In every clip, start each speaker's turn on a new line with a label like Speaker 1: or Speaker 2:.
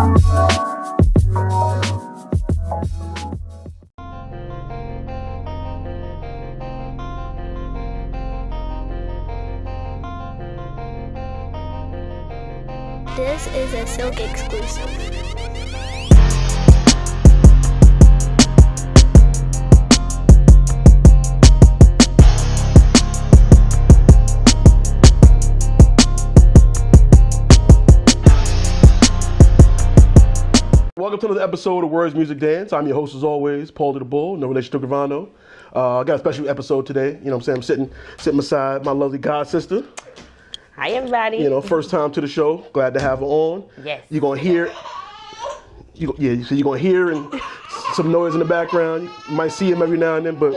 Speaker 1: This is a Silk exclusive.
Speaker 2: Welcome to another episode of Words, Music, Dance. I'm your host as always, Paul the Bull, no relation to Gravano. I got a special episode today. You know what I'm saying? I'm sitting beside my lovely god sister.
Speaker 3: Hi, everybody.
Speaker 2: You know, first time to the show. Glad to have her on.
Speaker 3: Yes.
Speaker 2: You're gonna hear, so you're gonna hear and some noise in the background. You might see him every now and then, but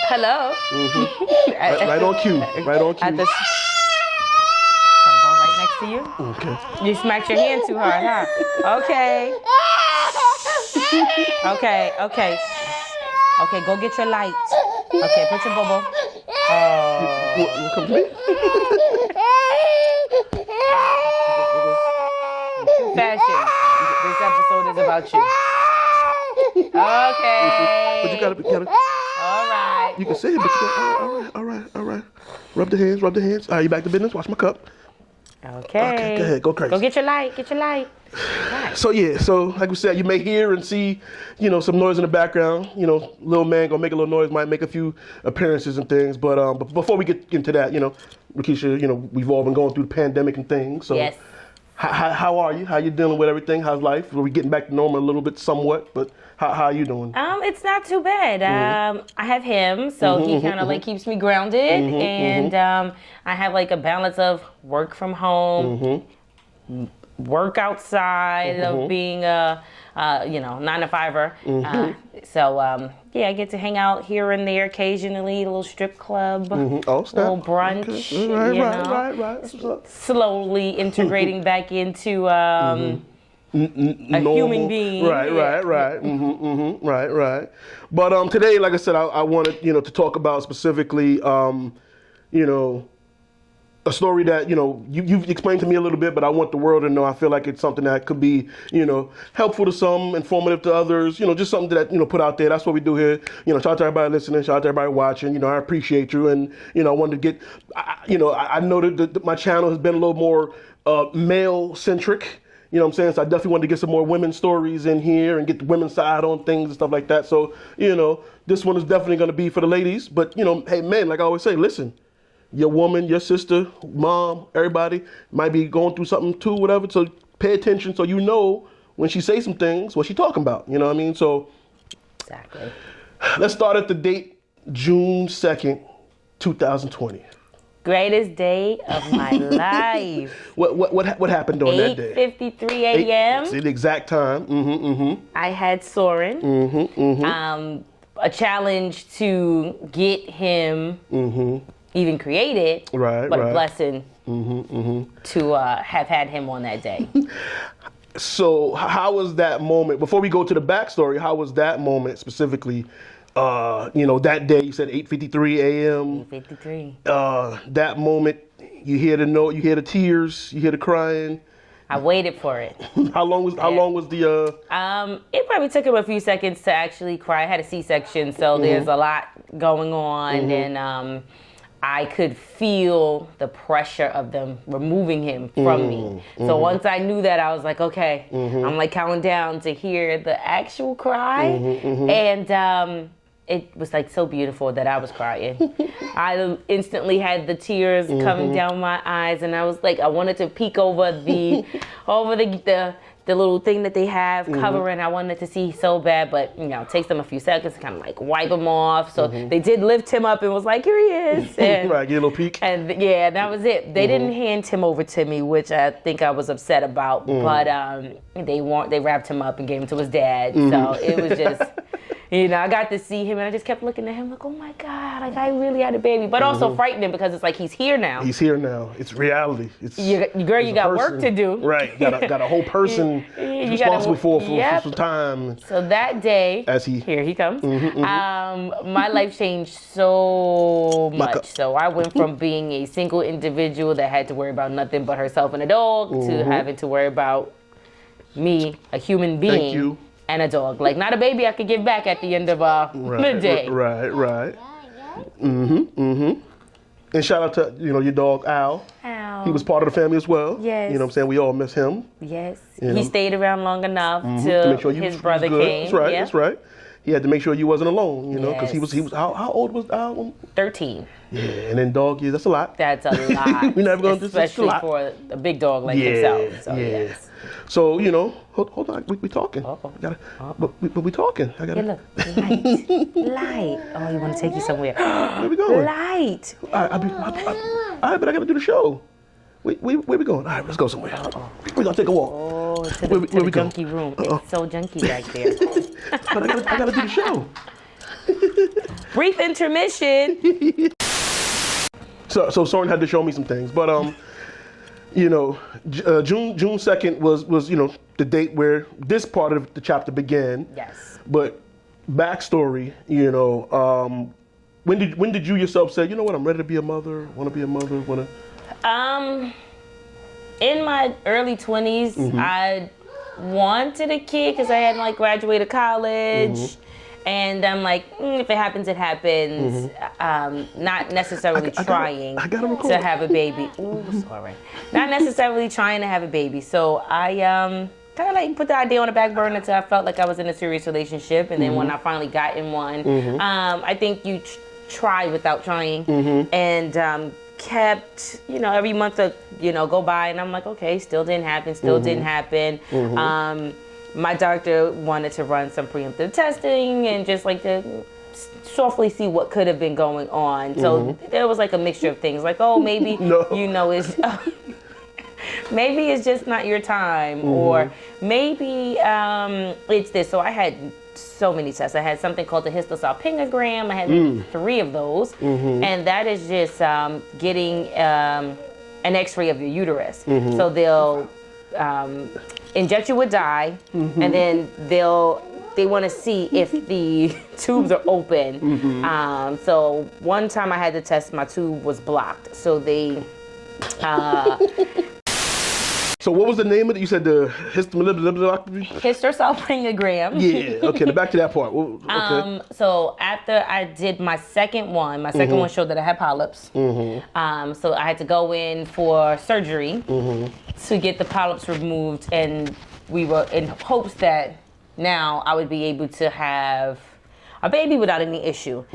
Speaker 3: Hello.
Speaker 2: right on cue. Right on cue.
Speaker 3: At the right next to you.
Speaker 2: Okay.
Speaker 3: You smacked your hand too hard, huh? Okay. Okay. Go get your light. Okay, put your bubble.
Speaker 2: You come to me?
Speaker 3: Fashion. This episode is about you. Okay.
Speaker 2: But you gotta.
Speaker 3: All right.
Speaker 2: You can say it, but you gotta. All right. Rub the hands. All right, you back to business? Wash my cup.
Speaker 3: Okay.
Speaker 2: Go ahead. Go crazy.
Speaker 3: Go get your light. Right.
Speaker 2: So like we said, you may hear and see, some noise in the background. Little man gonna make a little noise, might make a few appearances and things. But before we get into that, Lakeisha, we've all been going through the pandemic and things. So
Speaker 3: Yes.
Speaker 2: How are you? How you dealing with everything? How's life? We're getting back to normal a little bit, somewhat. But how are you doing?
Speaker 3: It's not too bad. I have him, so he kind of like keeps me grounded, and I have like a balance of work from home, work outside of being a 9-to-5er. I get to hang out here and there occasionally, a little strip club,
Speaker 2: Oh, snap.
Speaker 3: a little brunch.
Speaker 2: Okay. Right.
Speaker 3: Slowly integrating back into a human being.
Speaker 2: Right. Right. But today, like I said, I wanted to talk about specifically a story that you've explained to me a little bit, but I want the world to know. I feel like it's something that could be helpful to some, informative to others. Just something that put out there. That's what we do here. Shout out to everybody listening. Shout out to everybody watching. I appreciate you, and I wanted to get. I know that my channel has been a little more male centric. You know what I'm saying? So I definitely wanted to get some more women's stories in here and get the women's side on things and stuff like that. So this one is definitely going to be for the ladies. But hey, men, like I always say, listen. Your woman, your sister, mom, everybody might be going through something too, whatever. So pay attention so when she says some things, what she talking about. You know what I mean? So
Speaker 3: Exactly.
Speaker 2: Let's start at the date, June 2nd, 2020.
Speaker 3: Greatest day of my life.
Speaker 2: What happened on that day?
Speaker 3: 8:53 a.m.
Speaker 2: See the exact time.
Speaker 3: I had Soren. A challenge to get him even created,
Speaker 2: Right.
Speaker 3: A blessing to have had him on that day.
Speaker 2: So how was that moment? Before we go to the backstory, how was that moment specifically? That day you said 8:53 a.m.
Speaker 3: 8:53.
Speaker 2: That moment, you hear the note, you hear the tears, you hear the crying.
Speaker 3: I waited for it.
Speaker 2: How long was the?
Speaker 3: It probably took him a few seconds to actually cry. I had a C-section, so there's a lot going on, and I could feel the pressure of them removing him from me. So once I knew that, I was like, okay, I'm like counting down to hear the actual cry. And it was like so beautiful that I was crying. I instantly had the tears coming down my eyes, and I was like, I wanted to peek over the little thing that they have covering. I wanted to see so bad, but it takes them a few seconds to kind of like wipe them off. So they did lift him up and was like, here he is. And,
Speaker 2: right, get a little peek.
Speaker 3: And that was it. They didn't hand him over to me, which I think I was upset about. But they wrapped him up and gave him to his dad. So it was just, You know, I got to see him, and I just kept looking at him like, oh my God, like I really had a baby. But also frightening because it's like he's here now.
Speaker 2: He's here now. It's reality. It's
Speaker 3: Girl, you got work to do.
Speaker 2: Right. Got a whole person responsible for some time.
Speaker 3: So that day, here he comes. My life changed so much. So I went from being a single individual that had to worry about nothing but herself and a dog to having to worry about me, a human being, and a dog. Like, not a baby I could give back at the end of the day.
Speaker 2: Right. And shout out to, your dog, Al. He was part of the family as well.
Speaker 3: Yes.
Speaker 2: You know what I'm saying? We all miss him.
Speaker 3: Yes. He stayed around long enough to make sure his brother came.
Speaker 2: That's right. He had to make sure you wasn't alone, because he was how old was Al?
Speaker 3: 13.
Speaker 2: Yeah, and then dog years, that's a lot.
Speaker 3: That's a lot.
Speaker 2: We're never going to
Speaker 3: especially for a big dog like himself. So, yes.
Speaker 2: So, hold on, we talking. But we talking. I gotta.
Speaker 3: Look, light. Oh, you want to take you somewhere?
Speaker 2: Where we going?
Speaker 3: Light.
Speaker 2: All right, but I gotta do the show. Where we going? All right, let's go somewhere. We're gonna take a walk.
Speaker 3: Oh, to the junkie room. It's so junky back there.
Speaker 2: But I gotta do the show.
Speaker 3: Brief intermission.
Speaker 2: So Soren had to show me some things, but June 2nd was the date where this part of the chapter began.
Speaker 3: Yes.
Speaker 2: But backstory, when did you yourself say, you know what, I'm ready to be a mother, want to be a mother, want to?
Speaker 3: In my early 20s, I wanted a kid because I hadn't graduated college. And I'm like, if it happens, it happens. Not necessarily trying to have a baby. Ooh, sorry. Not necessarily trying to have a baby. So I kind of put the idea on the back burner until I felt like I was in a serious relationship. And then when I finally got in one, I think you try without trying. And kept, every month go by, and I'm like, okay, still didn't happen. My doctor wanted to run some preemptive testing and just to softly see what could have been going on. So there was a mixture of things, maybe it's maybe it's just not your time, or maybe it's this. So I had so many tests. I had something called the histosalpingogram. I had 3 of those, and that is just getting an X-ray of your uterus. So they'll inject you with dye, and then they want to see if the tubes are open. So one time I had to test, my tube was blocked. So they
Speaker 2: So what was the name of it? You said the histosalpingogram?
Speaker 3: histosalpingogram.
Speaker 2: Yeah, okay, back to that part. Okay.
Speaker 3: So after I did my second one showed that I had polyps. So I had to go in for surgery to get the polyps removed, and we were in hopes that now I would be able to have a baby without any issue.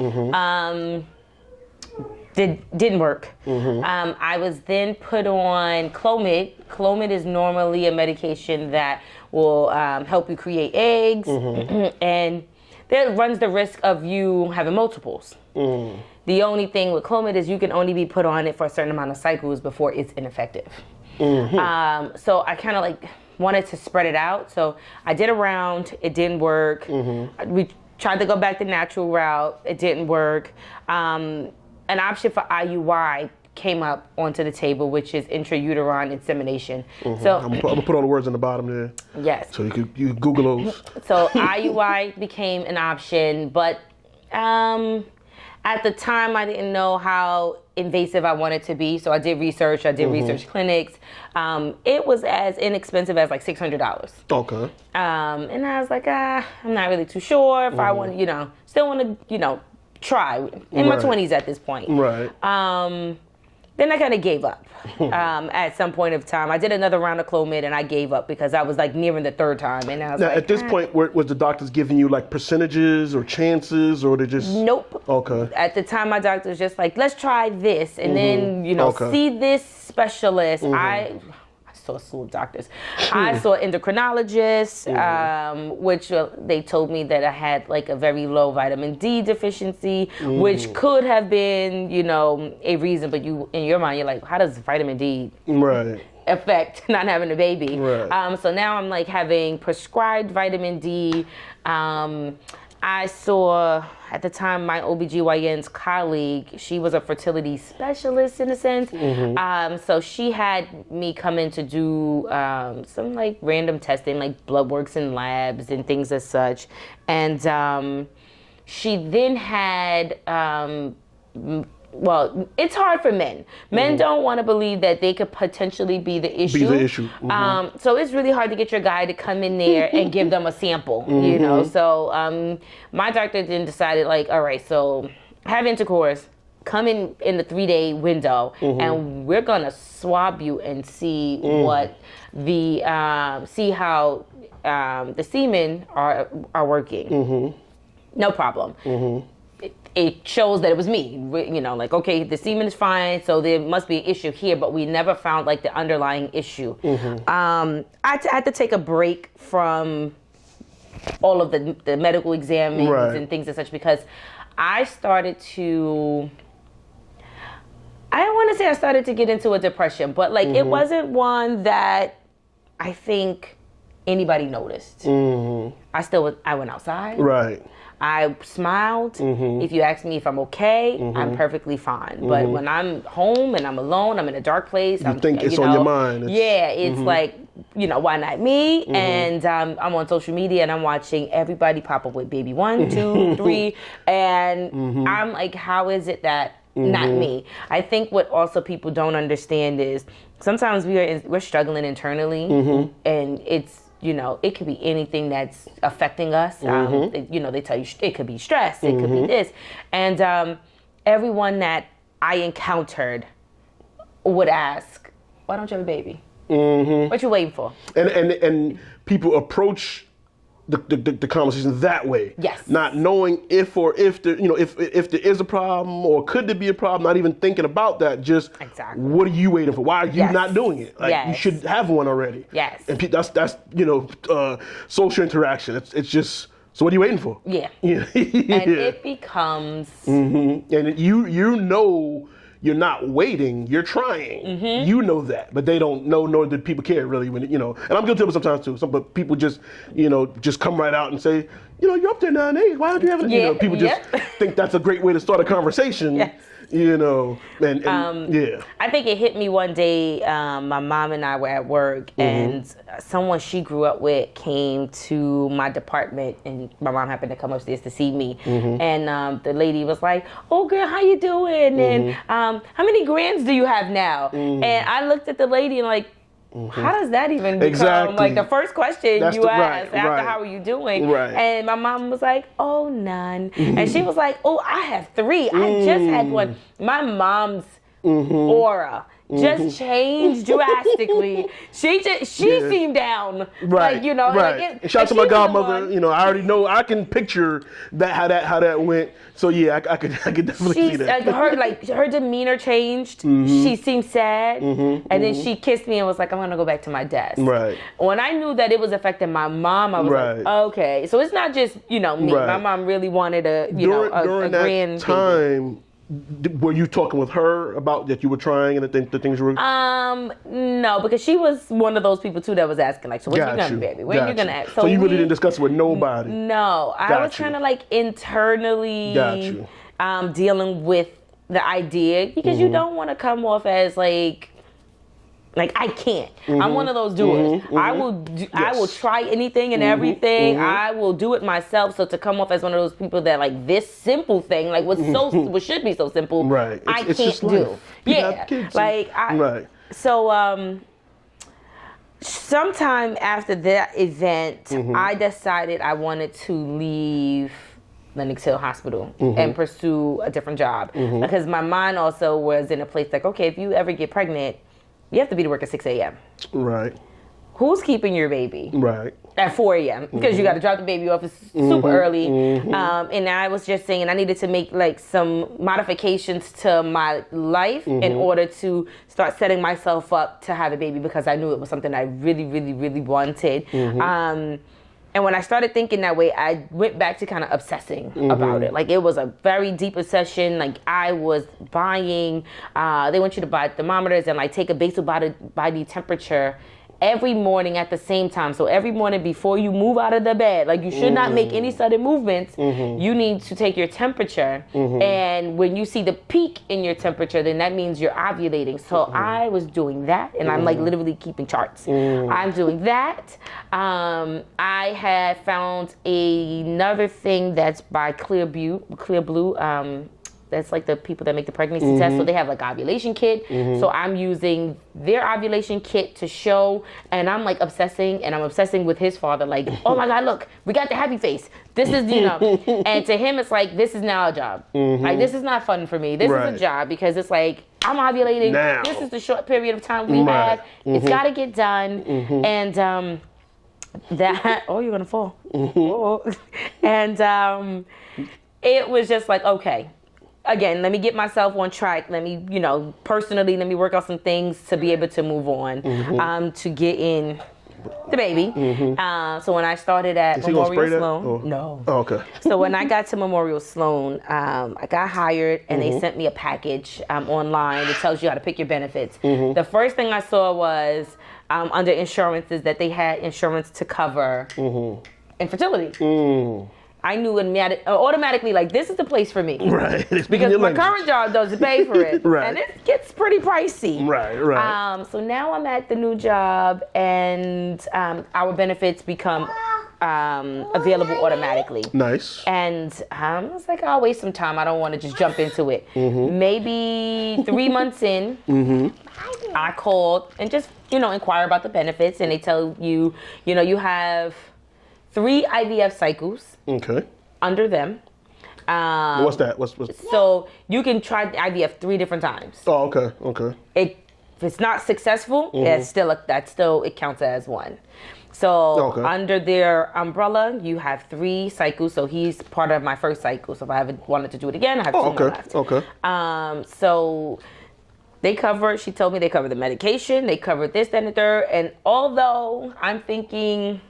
Speaker 3: Didn't work. I was then put on Clomid. Clomid is normally a medication that will help you create eggs, and that runs the risk of you having multiples. The only thing with Clomid is you can only be put on it for a certain amount of cycles before it's ineffective. So I kind of wanted to spread it out. So I did a round. It didn't work. We tried to go back the natural route. It didn't work. An option for IUI came up onto the table, which is intrauterine insemination. So
Speaker 2: I'm gonna put all the words on the bottom there.
Speaker 3: Yes.
Speaker 2: So you can Google those.
Speaker 3: So IUI became an option, but at the time I didn't know how invasive I wanted to be. So I did research. I did research clinics. It was as inexpensive as $600.
Speaker 2: Okay.
Speaker 3: And I was like, I'm not really too sure if I want, still want to, try in my 20s at this point.
Speaker 2: Right.
Speaker 3: Then I kind of gave up at some point of time. I did another round of Clomid and I gave up because I was nearing the 3rd time. And I was
Speaker 2: at this point, was the doctors giving you percentages or chances, or they just?
Speaker 3: Nope.
Speaker 2: Okay.
Speaker 3: At the time, my doctor was just let's try this, and then see this specialist. I saw a slew of doctors. I saw endocrinologists, which they told me that I had a very low vitamin D deficiency, which could have been, a reason. But in your mind, you're like, how does vitamin D affect not having a baby?
Speaker 2: Right.
Speaker 3: So now I'm having prescribed vitamin D. I saw, at the time, my OBGYN's colleague, she was a fertility specialist in a sense. So she had me come in to do some like random testing, like blood works in labs and things as such. And she then had, well, it's hard for men. Men don't want to believe that they could potentially be the issue. So it's really hard to get your guy to come in there and give them a sample, you know. So my doctor then decided, like, all right, so have intercourse, come in the 3-day window, and we're gonna swab you and see what the see how the semen are working. No problem. It shows that it was me, you know, like, okay, the semen is fine, so there must be an issue here, but we never found like the underlying issue. I had to take a break from all of the medical exams and things and such, because I started to, I don't want to say I started to get into a depression, but like it wasn't one that I think anybody noticed. I went outside. I smiled. If you ask me if I'm okay, I'm perfectly fine. But when I'm home and I'm alone, I'm in a dark place.
Speaker 2: You think it's on your mind.
Speaker 3: It's like, you know, why not me? And I'm on social media and I'm watching everybody pop up with baby 1, 2, 3. And I'm like, how is it that not me? I think what also people don't understand is sometimes we're struggling internally, and it's, you know, it could be anything that's affecting us. You know, they tell you it could be stress, it could be this. And everyone that I encountered would ask, why don't you have a baby? What you waiting for?
Speaker 2: And people approach the conversation that way. Not knowing if there, you know, if there is a problem or could there be a problem, not even thinking about that. Just what are you waiting for? Why are you not doing it? Like you should have one already. And that's you know, social interaction. It's just, so what are you waiting for? And
Speaker 3: it becomes
Speaker 2: and you know, you're not waiting, you're trying. You know that, but they don't know, nor do people care really when, you know, and I'm guilty of it sometimes too. But people just, you know, just come right out and say, you know, you're up there 9 days, why aren't you having, you know, people just think that's a great way to start a conversation. You know, and
Speaker 3: I think it hit me one day. My mom and I were at work, and someone she grew up with came to my department, and my mom happened to come upstairs to see me. And the lady was like, "Oh, girl, how you doing? And how many grands do you have now?" And I looked at the lady and like, how does that even become like the first question you ask after how are you doing? And my mom was like, oh, none. And she was like, oh, I have 3. I just had one. My mom's aura just changed drastically. She seemed down. Like, you know, like
Speaker 2: shout out to my godmother. You know, I already know, I can picture that how that went. So yeah, I could definitely see that.
Speaker 3: Her demeanor changed. She seemed sad, and then she kissed me and was like, I'm gonna go back to my desk. When I knew that it was affecting my mom, I was like, okay, so it's not just, you know, me. My mom really wanted a grand
Speaker 2: time. Were you talking with her about that you were trying and the things you were?
Speaker 3: No, because she was one of those people too that was asking like, so when you gonna baby? When you gonna ask?
Speaker 2: So you really didn't discuss it with nobody?
Speaker 3: No, I was kind of like internally dealing with the idea, because you don't want to come off as like I can't. I'm one of those doers. I will try anything and everything. I will do it myself. So to come off as one of those people that like this simple thing, like what should be so simple, I can't do. So sometime after that event, I decided I wanted to leave Lenox Hill Hospital and pursue a different job, because my mind also was in a place like, okay, if you ever get pregnant, you have to be to work at 6 a.m. Who's keeping your baby? At 4 a.m. Because you got to drop the baby off. It's super early. And I was just saying I needed to make like some modifications to my life in order to start setting myself up to have a baby, because I knew it was something I really, really, really wanted. And when I started thinking that way, I went back to kind of obsessing about it. Like, it was a very deep obsession. Like, I was buying, they want you to buy thermometers and like take a basal body temperature every morning at the same time. So every morning before you move out of the bed, like you should not make any sudden movements. You need to take your temperature. And when you see the peak in your temperature, then that means you're ovulating. So I was doing that, and I'm like literally keeping charts. I'm doing that. I had found another thing that's by Clear Blue. That's like the people that make the pregnancy test. So they have like ovulation kit. So I'm using their ovulation kit to show, and I'm like obsessing, and I'm obsessing with his father. Like, oh my God, look, we got the happy face. This is, and to him, it's like, this is now a job. Like, this is not fun for me. This is a job because it's like, I'm ovulating. Now. This is the short period of time we have. It's got to get done. And that, oh, you're going to fall. And it was just like, okay. Again, let me get myself on track. Let me, personally, let me work out some things to be able to move on, to get in the baby. So when I started at Memorial Sloan, no.
Speaker 2: Oh, okay.
Speaker 3: So when I got to Memorial Sloan, I got hired, and they sent me a package online that tells you how to pick your benefits. The first thing I saw was under insurances that they had insurance to cover infertility. I knew automatically, like, this is the place for me.
Speaker 2: Right.
Speaker 3: Because my current job doesn't pay for it.
Speaker 2: Right.
Speaker 3: And it gets pretty pricey.
Speaker 2: Right.
Speaker 3: So now I'm at the new job, and our benefits become available automatically.
Speaker 2: Nice.
Speaker 3: And I was like, I'll waste some time. I don't want to just jump into it. Maybe 3 months in, I called and just, inquire about the benefits. And they tell you, you have 3 IVF cycles under them.
Speaker 2: What's that? What's
Speaker 3: So you can try the IVF 3 different times.
Speaker 2: Oh, okay.
Speaker 3: If it's not successful, it counts as 1. So under their umbrella, you have 3 cycles. So he's part of my first cycle. So if I ever wanted to do it again, I have 2 more left. So they cover, she told me they cover the medication, they cover this, that, and the third. And although I'm thinking,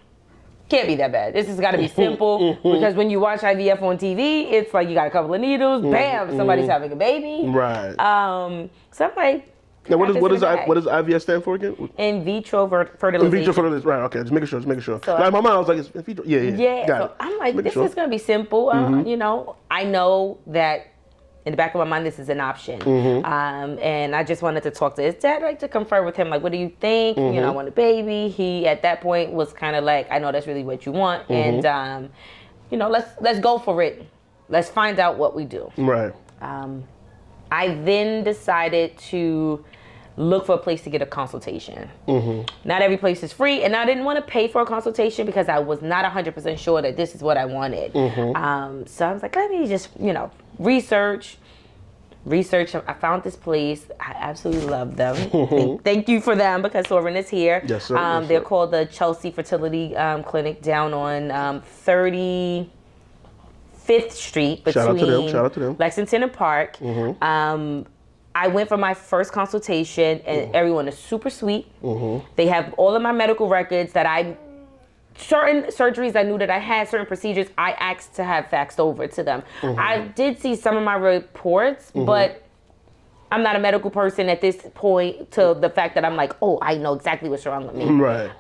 Speaker 3: can't be that bad. This has got to be simple because when you watch IVF on TV, it's like you got a couple of needles, bam, somebody's having a baby.
Speaker 2: Right.
Speaker 3: So I'm like,
Speaker 2: now what does IVF stand for again?
Speaker 3: In-Vitro Fertilization.
Speaker 2: In-Vitro Fertilization. Right. Okay. Just making sure. So, like my mom was like, it's In-Vitro. Yeah. Got it.
Speaker 3: I'm like, this is gonna be simple. I know that. In the back of my mind, this is an option. And I just wanted to talk to his dad, like to confer with him, like, what do you think? I want a baby. He, at that point, was kind of like, I know that's really what you want. And, let's go for it. Let's find out what we do.
Speaker 2: Right.
Speaker 3: I then decided to look for a place to get a consultation. Not every place is free, and I didn't want to pay for a consultation because I was not 100% sure that this is what I wanted. So I was like, let me just, research. I found this place. I absolutely love them. Thank you for them because Soren is here.
Speaker 2: Yes, sir.
Speaker 3: They're called the Chelsea Fertility Clinic down on 35th Street between
Speaker 2: Shout out to them.
Speaker 3: Lexington and Park. I went for my first consultation, and everyone is super sweet. They have all of my medical records certain surgeries I knew that I had, certain procedures I asked to have faxed over to them. I did see some of my reports, but I'm not a medical person at this point to the fact that I'm like, oh, I know exactly what's wrong with me.
Speaker 2: Right.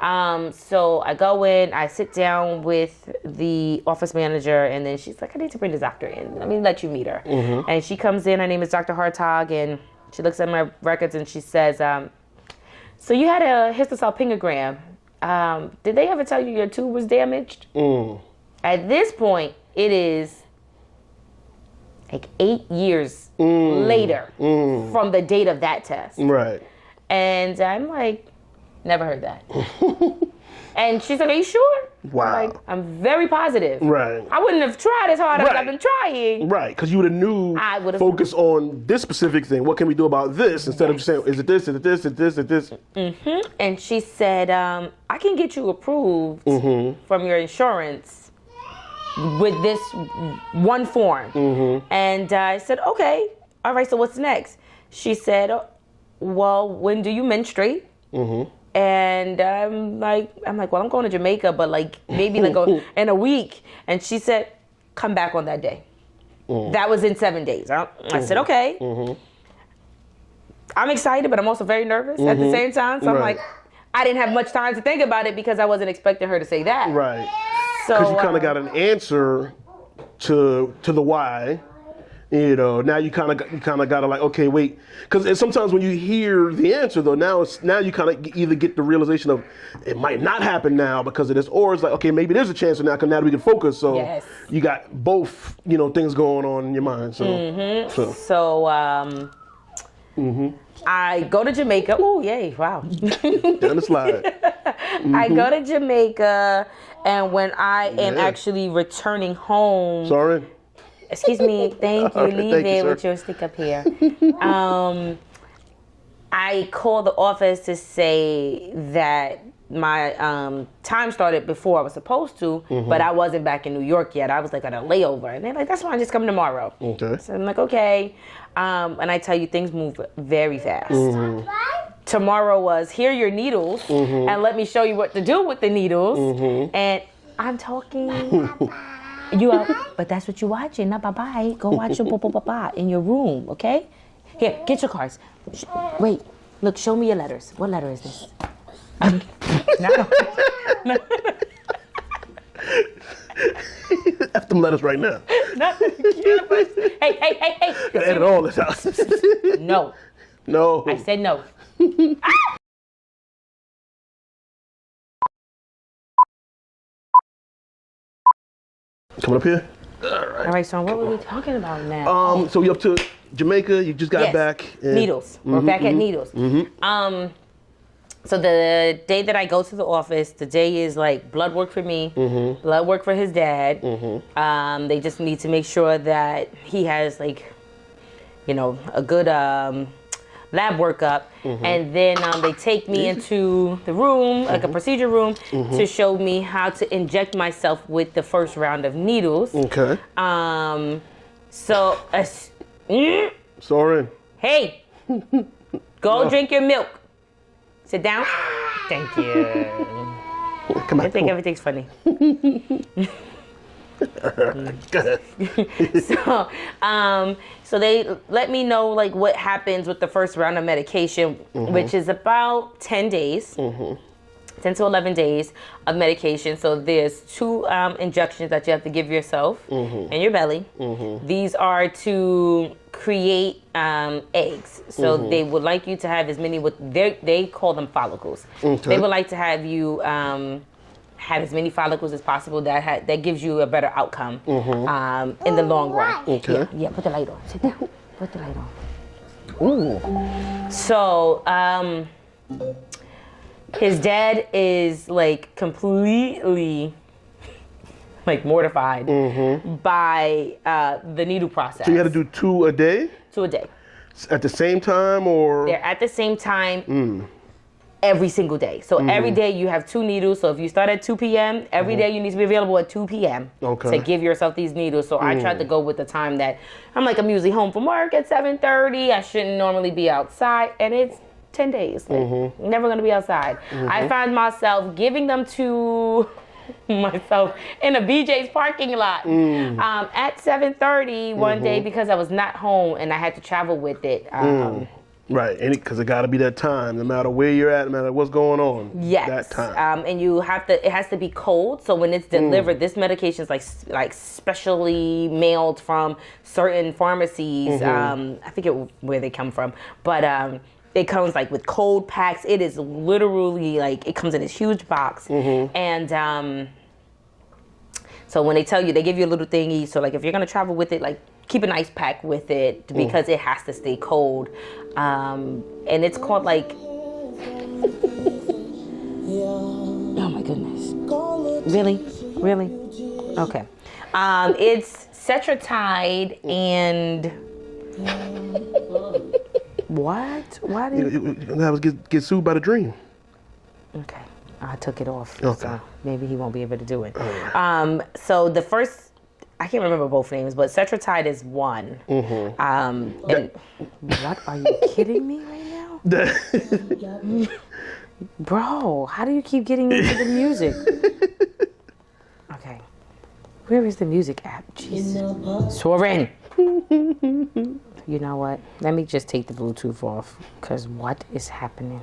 Speaker 3: So I go in, I sit down with the office manager, and then she's like, I need to bring the doctor in. Let me let you meet her. And she comes in, her name is Dr. Hartog, and she looks at my records and she says, so you had a histosalpingogram. Did they ever tell you your tube was damaged? At this point, it is like 8 years later from the date of that test.
Speaker 2: Right.
Speaker 3: And I'm like, never heard that. And she's like, are you sure?
Speaker 2: Wow.
Speaker 3: I'm very positive.
Speaker 2: Right.
Speaker 3: I wouldn't have tried as hard as I've been trying.
Speaker 2: Right, because you would have focused on this specific thing. What can we do about this instead of just saying, is it this, is it this, is this, is this?
Speaker 3: And she said, I can get you approved from your insurance with this one form. And I said, okay, all right, so what's next? She said, well, when do you menstruate? And I'm like, well, I'm going to Jamaica, but like maybe like in a week. And she said, come back on that day. That was in 7 days. I said, okay. I'm excited, but I'm also very nervous at the same time. So I'm like, I didn't have much time to think about it because I wasn't expecting her to say that.
Speaker 2: Right.
Speaker 3: So
Speaker 2: Because you kind of got an answer to the why. You know, now you kind of got to like, okay, wait, because sometimes when you hear the answer though, now you kind of either get the realization of it might not happen now because of this, or it's like, okay, maybe there's a chance now because now we can focus. So
Speaker 3: yes.
Speaker 2: you got both, things going on in your mind. So,
Speaker 3: I go to Jamaica. Oh, yay! Wow.
Speaker 2: Down the slide.
Speaker 3: I go to Jamaica, and when I am actually returning home.
Speaker 2: Sorry.
Speaker 3: Excuse me. Thank you. Leave
Speaker 2: thank you,
Speaker 3: it
Speaker 2: sir.
Speaker 3: with your stick up here. I called the office to say that my time started before I was supposed to, but I wasn't back in New York yet. I was like on a layover, and they're like, "That's fine, just come tomorrow."
Speaker 2: Okay.
Speaker 3: So I'm like, "Okay," and I tell you, things move very fast. Tomorrow was here are your needles, and let me show you what to do with the needles. And I'm talking. You up, but that's what you're watching. Not bye-bye. Go watch your ba in your room, okay? Here, get your cards. Wait, look, show me your letters. What letter is this? No.
Speaker 2: F them letters right now.
Speaker 3: No. Hey.
Speaker 2: Gotta edit all this out.
Speaker 3: No.
Speaker 2: No.
Speaker 3: I said no.
Speaker 2: Coming up here.
Speaker 3: All right, so what were we talking about now?
Speaker 2: So you're up to Jamaica. You just got back. And
Speaker 3: Needles. We're back at needles. So the day that I go to the office, the day is like blood work for me, blood work for his dad. They just need to make sure that he has like, a good lab workup. And then they take me into the room, like a procedure room, to show me how to inject myself with the first round of needles.
Speaker 2: Okay. Sorry.
Speaker 3: Hey, go drink your milk. Sit down. Thank you.
Speaker 2: Come on.
Speaker 3: I think everything's funny.
Speaker 2: Go ahead.
Speaker 3: So they let me know like what happens with the first round of medication, which is about 10 days. 10 to 11 days of medication. So there's 2 injections that you have to give yourself in your belly. These are to create eggs. So they would like you to have as many, they call them follicles.
Speaker 2: Okay.
Speaker 3: They would like to have you have as many follicles as possible that gives you a better outcome in the long run.
Speaker 2: Okay.
Speaker 3: Yeah, put the light on. Sit down. Put the light on. Ooh. So, his dad is like completely like mortified by the needle process.
Speaker 2: So you had to do 2 a day?
Speaker 3: 2 a day.
Speaker 2: At the same time, or?
Speaker 3: They're at the same time every single day. So every day you have 2 needles. So if you start at 2 p.m., every day you need to be available at 2 p.m. to give yourself these needles. So I tried to go with the time that I'm usually home from work at 7:30. I shouldn't normally be outside, and it's 10 days. Like, never going to be outside. I find myself giving them to myself in a BJ's parking lot at 7:30 one day because I was not home and I had to travel with it.
Speaker 2: Right, because it got to be that time, no matter where you're at, no matter what's going on.
Speaker 3: Yes.
Speaker 2: That time.
Speaker 3: And it has to be cold. So when it's delivered, this medication is like specially mailed from certain pharmacies. I forget where they come from, but it comes like with cold packs. It is literally like, it comes in this huge box. And so when they tell you, they give you a little thingy. So like if you're going to travel with it, like keep an ice pack with it because it has to stay cold. And it's called like, oh my goodness. Really? Okay. It's Cetratide and what? Why did
Speaker 2: I was get sued by the dream.
Speaker 3: Okay. I took it off.
Speaker 2: Okay.
Speaker 3: So maybe he won't be able to do it. So the first, I can't remember both names, but Cetratide is one. And what, are you kidding me right now? Bro, how do you keep getting into the music? Okay. Where is the music app? Jesus. Soren. You know what? Let me just take the Bluetooth off, because what is happening?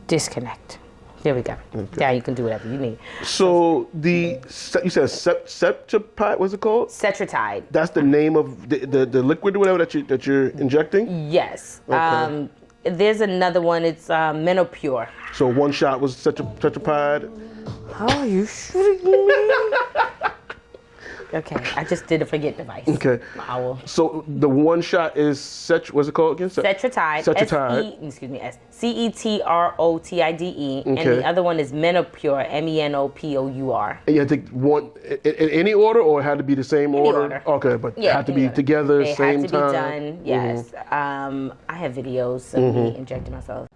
Speaker 3: Disconnect. Here we go. Yeah, you can do whatever you need.
Speaker 2: So you said Septipide, what's it called?
Speaker 3: Cetratide.
Speaker 2: That's the name of the liquid or whatever that you're injecting?
Speaker 3: Yes.
Speaker 2: Okay.
Speaker 3: There's another one. It's Menopure.
Speaker 2: So one shot was Septipide.
Speaker 3: Oh, you shooting me? Okay, I just did a forget device.
Speaker 2: Okay.
Speaker 3: I will.
Speaker 2: So the one shot is what's it called again?
Speaker 3: Cetratide.
Speaker 2: Cetratide.
Speaker 3: Cetrotide. And
Speaker 2: Okay.
Speaker 3: the other one is Menopure. Menopour.
Speaker 2: And you had to take one in any order, or it had to be the same order? Okay, but it had to be together,
Speaker 3: They
Speaker 2: same
Speaker 3: had to
Speaker 2: time.
Speaker 3: be done. Yes. I have videos of me injecting myself.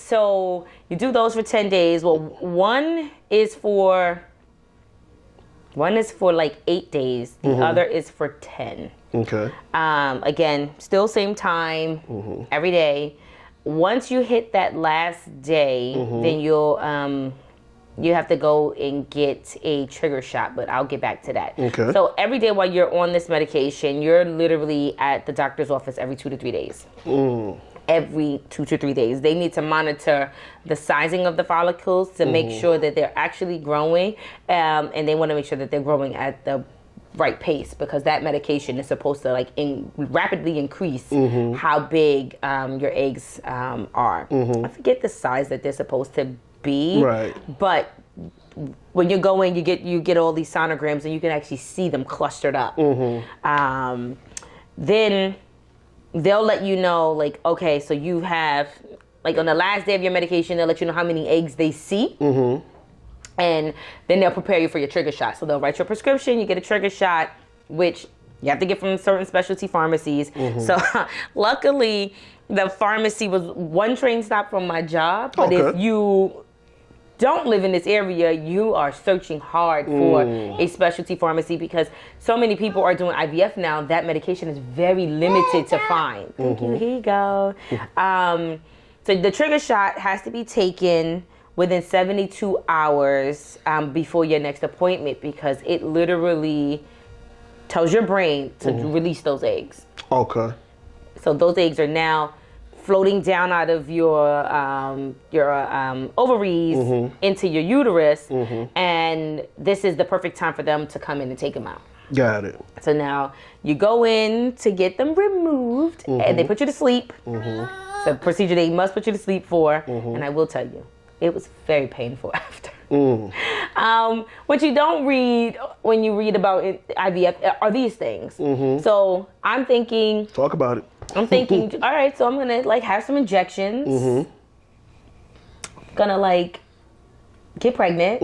Speaker 3: So you do those for 10 days. Well, one is for like 8 days. The other is for 10.
Speaker 2: Okay.
Speaker 3: Again, still same time every day. Once you hit that last day, then you have to go and get a trigger shot, but I'll get back to that.
Speaker 2: Okay.
Speaker 3: So every day while you're on this medication, you're literally at the doctor's office every 2 to 3 days. Every 2 to 3 days. They need to monitor the sizing of the follicles to make sure that they're actually growing, and they want to make sure that they're growing at the right pace, because that medication is supposed to rapidly increase how big your eggs are. I forget the size that they're supposed to be,
Speaker 2: right?
Speaker 3: But when you go in, you get all these sonograms, and you can actually see them clustered up. Then they'll let you know, like, okay, so you have, like, on the last day of your medication, they'll let you know how many eggs they see. And then they'll prepare you for your trigger shot. So they'll write your prescription, you get a trigger shot, which you have to get from certain specialty pharmacies. So luckily, the pharmacy was one train stop from my job. But if you don't live in this area, you are searching hard for a specialty pharmacy, because so many people are doing IVF now. That medication is very limited to find. Thank you. Here you go. So the trigger shot has to be taken within 72 hours before your next appointment, because it literally tells your brain to release those eggs.
Speaker 2: Okay.
Speaker 3: So those eggs are now floating down out of your ovaries into your uterus, and this is the perfect time for them to come in and take them out.
Speaker 2: Got it.
Speaker 3: So now you go in to get them removed, and they put you to sleep. It's a procedure they must put you to sleep for, and I will tell you, it was very painful after. What you don't read when you read about IVF are these things. So I'm thinking,
Speaker 2: talk about it.
Speaker 3: I'm thinking, all right, so I'm gonna have some injections. Gonna get pregnant.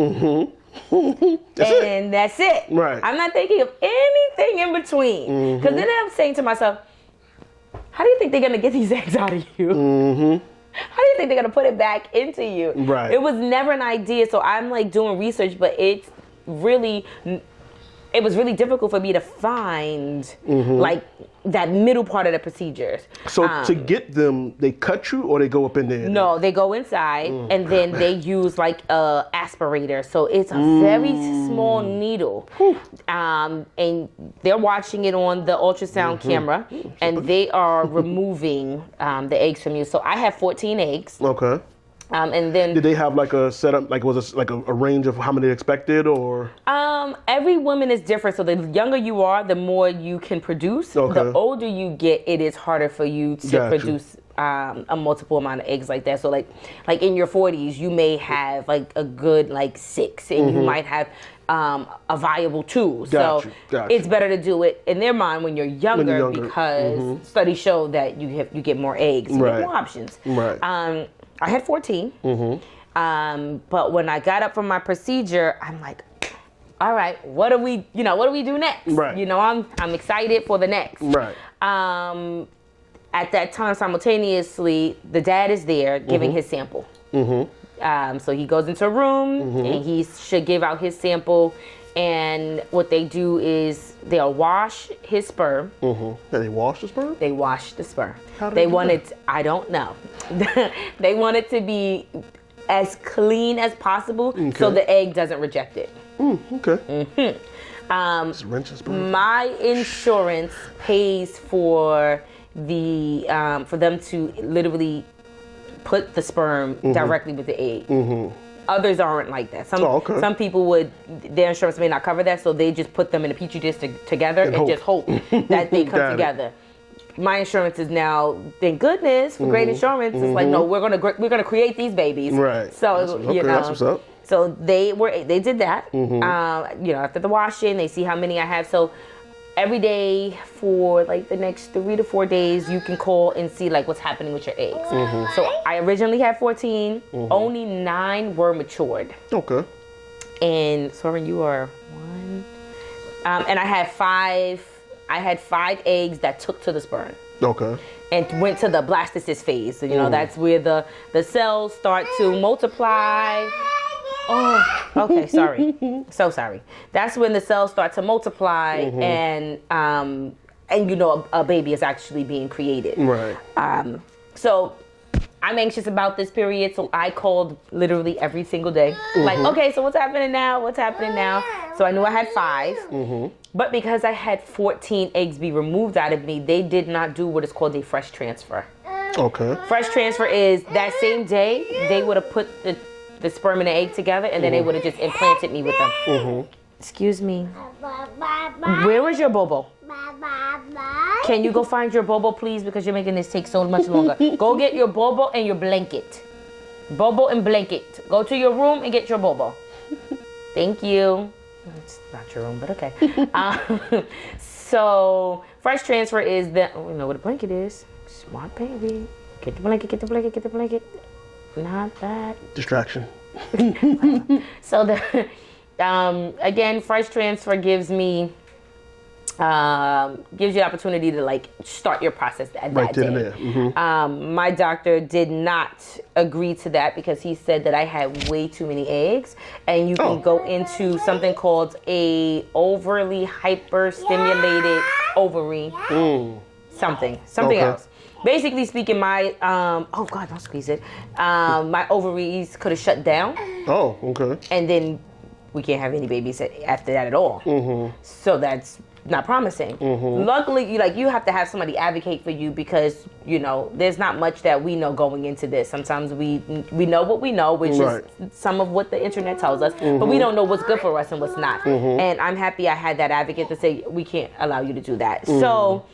Speaker 3: That's it.
Speaker 2: Right.
Speaker 3: I'm not thinking of anything in between. Because then I'm saying to myself, how do you think they're gonna get these eggs out of you? How do you think they're gonna put it back into you?
Speaker 2: Right.
Speaker 3: It was never an idea, so I'm doing research, but it was really difficult for me to find that middle part of the procedures.
Speaker 2: So to get them, they cut you or they go up in there?
Speaker 3: No, they go inside and then they use a aspirator. So it's a very small needle. And they're watching it on the ultrasound camera, and they are removing the eggs from you. So I have 14 eggs.
Speaker 2: Okay.
Speaker 3: And then
Speaker 2: did they have a setup, was it a range of how many they expected, or?
Speaker 3: Every woman is different. So the younger you are, the more you can produce.
Speaker 2: Okay.
Speaker 3: The older you get, it is harder for you to produce a multiple amount of eggs like that. So like in your 40s, you may have a good 6, and you might have a viable 2.
Speaker 2: Gotcha.
Speaker 3: It's better to do it in their mind when you're younger, because studies show that you get more eggs, you get more options.
Speaker 2: Right.
Speaker 3: I had 14, but when I got up from my procedure, I'm like, all right, what do we do next?
Speaker 2: Right.
Speaker 3: I'm excited for the next.
Speaker 2: Right.
Speaker 3: At that time, simultaneously, the dad is there giving his sample. So he goes into a room and he should give out his sample. And what they do is they'll wash his sperm.
Speaker 2: And they wash the sperm?
Speaker 3: They wash the sperm.
Speaker 2: How do
Speaker 3: they
Speaker 2: do
Speaker 3: want
Speaker 2: that?
Speaker 3: it, I don't know. They want it to be as clean as possible so the egg doesn't reject it.
Speaker 2: Okay. Just rinse the sperm.
Speaker 3: My insurance pays for for them to literally put the sperm directly with the egg. Others aren't like that. Some people their insurance may not cover that, so they just put them in a petri dish together and just hope that they come together. My insurance is now, thank goodness for great insurance. It's no, we're gonna create these babies.
Speaker 2: Right.
Speaker 3: So
Speaker 2: that's what's up.
Speaker 3: So they did that. After the washing, they see how many I have. So every day for the next 3 to 4 days, you can call and see what's happening with your eggs. So I originally had 14. Only 9 were matured.
Speaker 2: Okay.
Speaker 3: And Soren, you are 1. And I had 5. I had 5 eggs that took to the sperm.
Speaker 2: Okay.
Speaker 3: and went to the blastocyst phase. So, you know, that's where the cells start to multiply. Oh, okay, sorry. So sorry. That's when the cells start to multiply and you know, a baby is actually being created.
Speaker 2: Right.
Speaker 3: So I'm anxious about this period, so I called literally every single day. Like, okay, so what's happening now? What's happening now? So I knew I had 5, but because I had 14 eggs be removed out of me, they did not do what is called a fresh transfer.
Speaker 2: Okay.
Speaker 3: Fresh transfer is that same day, they would have put the sperm and the egg together, and then they would have just implanted me with them. Excuse me. Where was your bobo? Can you go find your bobo, please? Because you're making this take so much longer. Go get your bobo and your blanket. Bobo and blanket. Go to your room and get your bobo. Thank you. It's not your room, but okay. So, fresh transfer is you know what a blanket is. Smart baby. Get the blanket, get the blanket, get the blanket. Not that.
Speaker 2: Distraction.
Speaker 3: So, again, fresh transfer gives me gives you the opportunity to like start your process at that day. My doctor did not agree to that because he said that I had way too many eggs, and you can go into something called a overly hyperstimulated ovary. Something else. Basically speaking, my oh God, don't squeeze it. My ovaries could have shut down.
Speaker 2: Oh, okay.
Speaker 3: And then we can't have any babies after that at all. So that's not promising. Luckily, you have to have somebody advocate for you because, you know, there's not much that we know going into this. Sometimes we know what we know, which is some of what the internet tells us, but we don't know what's good for us and what's not. And I'm happy I had that advocate to say, we can't allow you to do that. So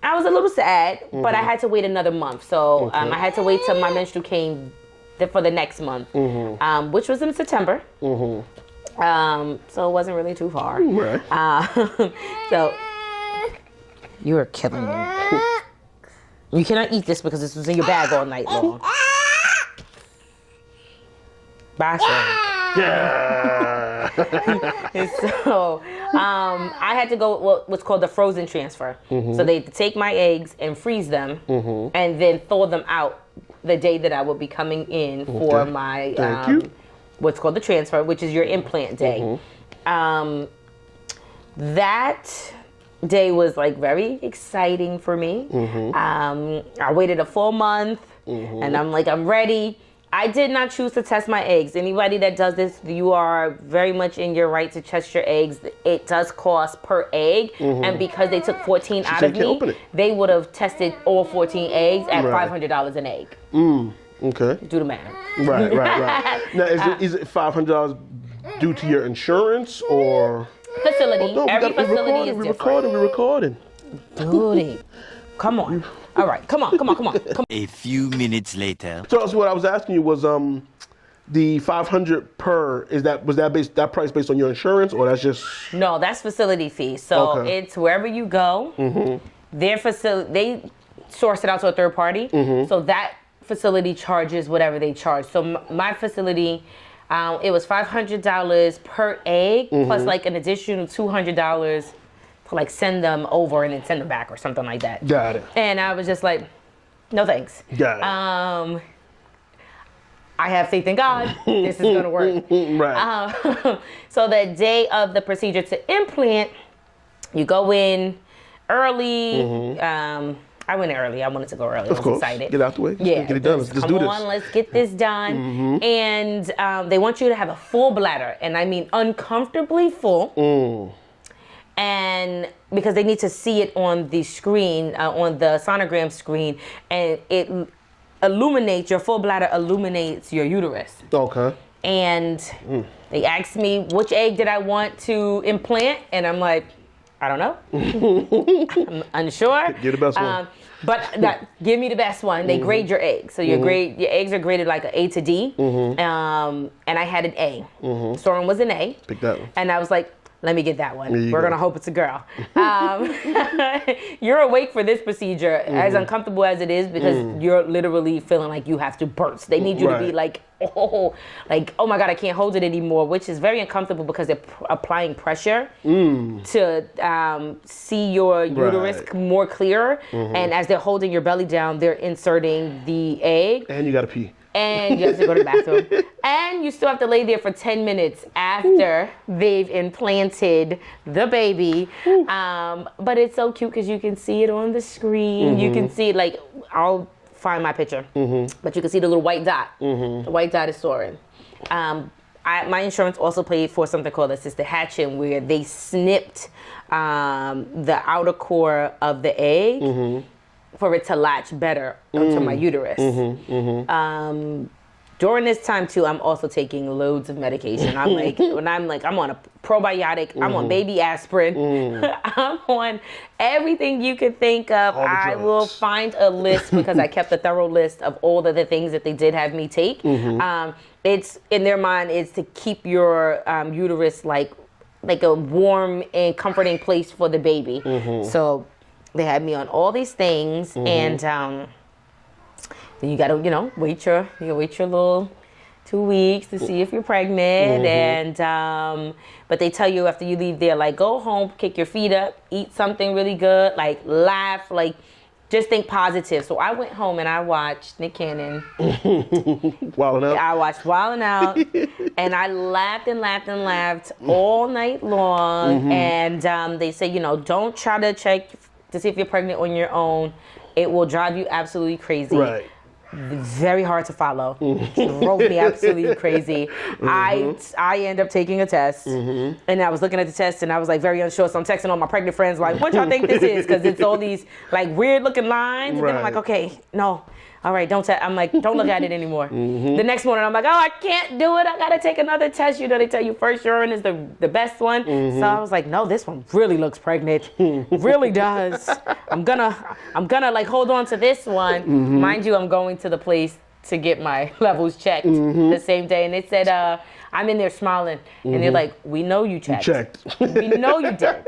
Speaker 3: I was a little sad, but I had to wait another month. So I had to wait till my menstrual came for the next month, which was in September. So it wasn't really too far. So you are killing me. You cannot eat this because this was in your bag all night long. Bye, And so I had to go what's called the frozen transfer. So they take my eggs and freeze them and then thaw them out the day that I will be coming in for my what's called the transfer, which is your implant day. That day was like very exciting for me. I waited a full month and I'm like, I'm ready. I did not choose to test my eggs. Anybody that does this, you are very much in your right to test your eggs. It does cost per egg. And because they took 14 out of me, they would have tested all 14 eggs at $500 an egg.
Speaker 2: Okay.
Speaker 3: Do the math.
Speaker 2: Right. Now, is it $500 due to your insurance or
Speaker 3: facility? No, every facility is different.
Speaker 2: We're recording.
Speaker 3: Dude, come on. All right, come on.
Speaker 4: A few minutes later.
Speaker 2: So that's what I was asking you was the $500 per, was that price based on your insurance, or that's just?
Speaker 3: No, that's facility fee. So it's wherever you go. Their facility, they source it out to a third party. So that facility charges whatever they charge. So my facility, it was $500 per egg plus like an additional $200 to like send them over and then send them back or something like that.
Speaker 2: Got it.
Speaker 3: And I was just like, no thanks.
Speaker 2: Got it.
Speaker 3: I have faith in God. This is gonna work. So the day of the procedure to implant, you go in early. I went early. I wanted to go early. I was excited.
Speaker 2: Get out the way.
Speaker 3: Yeah.
Speaker 2: Get it done. Let's do this.
Speaker 3: Come on, let's get this done. And they want you to have a full bladder, and I mean uncomfortably full. And because they need to see it on the screen, on the sonogram screen, and it illuminates, your full bladder illuminates your uterus. Okay. And they asked me which egg did I want to implant, and I'm like, I don't know. I'm unsure.
Speaker 2: Give the best one.
Speaker 3: But give me the best one. They grade your eggs. So your eggs are graded like an A to D. And I had an A. Soren was an A.
Speaker 2: Pick that one.
Speaker 3: And I was like, let me get that one.
Speaker 2: We're
Speaker 3: going to hope it's a girl. You're awake for this procedure, as uncomfortable as it is, because you're literally feeling like you have to burst. They need you to be like, oh my God, I can't hold it anymore, which is very uncomfortable because they're applying pressure to see your uterus more clearer. And as they're holding your belly down, they're inserting the egg.
Speaker 2: And you got to pee.
Speaker 3: And you have to go to the bathroom. And you still have to lay there for 10 minutes after they've implanted the baby. But it's so cute because you can see it on the screen. You can see, like, I'll find my picture. But you can see the little white dot. The white dot is soaring. My insurance also paid for something called assisted hatching, where they snipped the outer core of the egg for it to latch better onto my uterus. During this time too, I'm also taking loads of medication. I'm like, I'm on a probiotic, I'm on baby aspirin, I'm on everything you could think of. I will find a list because I kept a thorough list of all of the things that they did have me take. It's in their mind is to keep your uterus like a warm and comforting place for the baby. So they had me on all these things, and then you gotta, wait your little 2 weeks to see if you're pregnant. And but they tell you after you leave there, like, go home, kick your feet up, eat something really good, like laugh, like just think positive. So I went home and I watched Nick Cannon.
Speaker 2: Wildin' Out.
Speaker 3: I watched Wildin' Out, and I laughed and laughed and laughed all night long. And they say, don't try to check to see if you're pregnant on your own. It will drive you absolutely crazy.
Speaker 2: Right.
Speaker 3: Very hard to follow. Drove me absolutely crazy. I end up taking a test, and I was looking at the test, and I was like very unsure. So I'm texting all my pregnant friends, like, what y'all think this is? Because it's all these like weird looking lines. And then I'm like, okay, no. All right, I'm like, don't look at it anymore. The next morning, I'm like, oh, I can't do it. I gotta take another test. They tell you first urine is the best one. So I was like, no, this one really looks pregnant. Really does. I'm gonna like hold on to this one. Mind you, I'm going to the place to get my levels checked the same day, and they said, I'm in there smiling, and they're like, we know you checked. We know you did.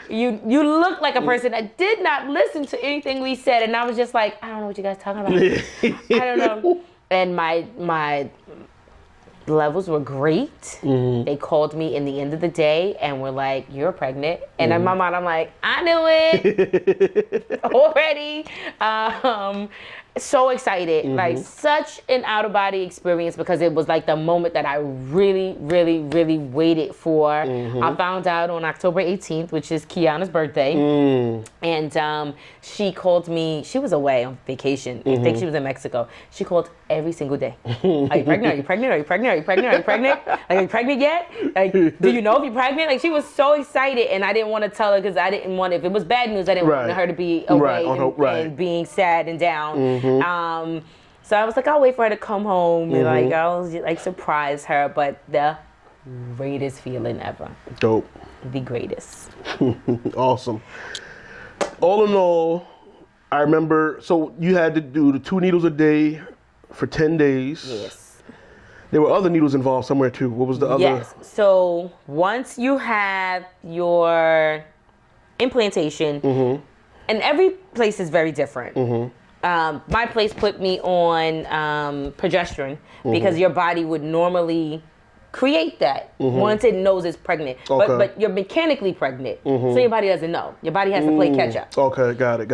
Speaker 3: You look like a person that did not listen to anything we said, and I was just like, I don't know what you guys talking about. I don't know. And my levels were great. They called me in the end of the day and were like, you're pregnant. And in my mind, I'm like, I knew it already. So excited, like such an out-of-body experience, because it was like the moment that I really, really, really waited for. I found out on October 18th, which is Kiana's birthday, and she called me. She was away on vacation. I think she was in Mexico. She called every single day. Are you pregnant? Are you pregnant? Are you pregnant? Are you pregnant? Are you pregnant? Like, are you pregnant yet? Like, do you know if you're pregnant? Like, she was so excited, and I didn't want to tell her because I didn't want, if it was bad news, I didn't want her to be away and being sad and down. So I was like, I'll wait for her to come home and like I'll like surprise her. But the greatest feeling ever.
Speaker 2: Dope.
Speaker 3: The greatest.
Speaker 2: Awesome. All in all, I remember, so you had to do the 2 needles a day for 10 days. Yes. There were other needles involved somewhere too. What was the other?
Speaker 3: Yes. So once you have your implantation, and every place is very different. My place put me on progesterone because your body would normally create that once it knows it's pregnant. But you're mechanically pregnant, so your body doesn't know. Your body has to play catch up.
Speaker 2: Okay, got it.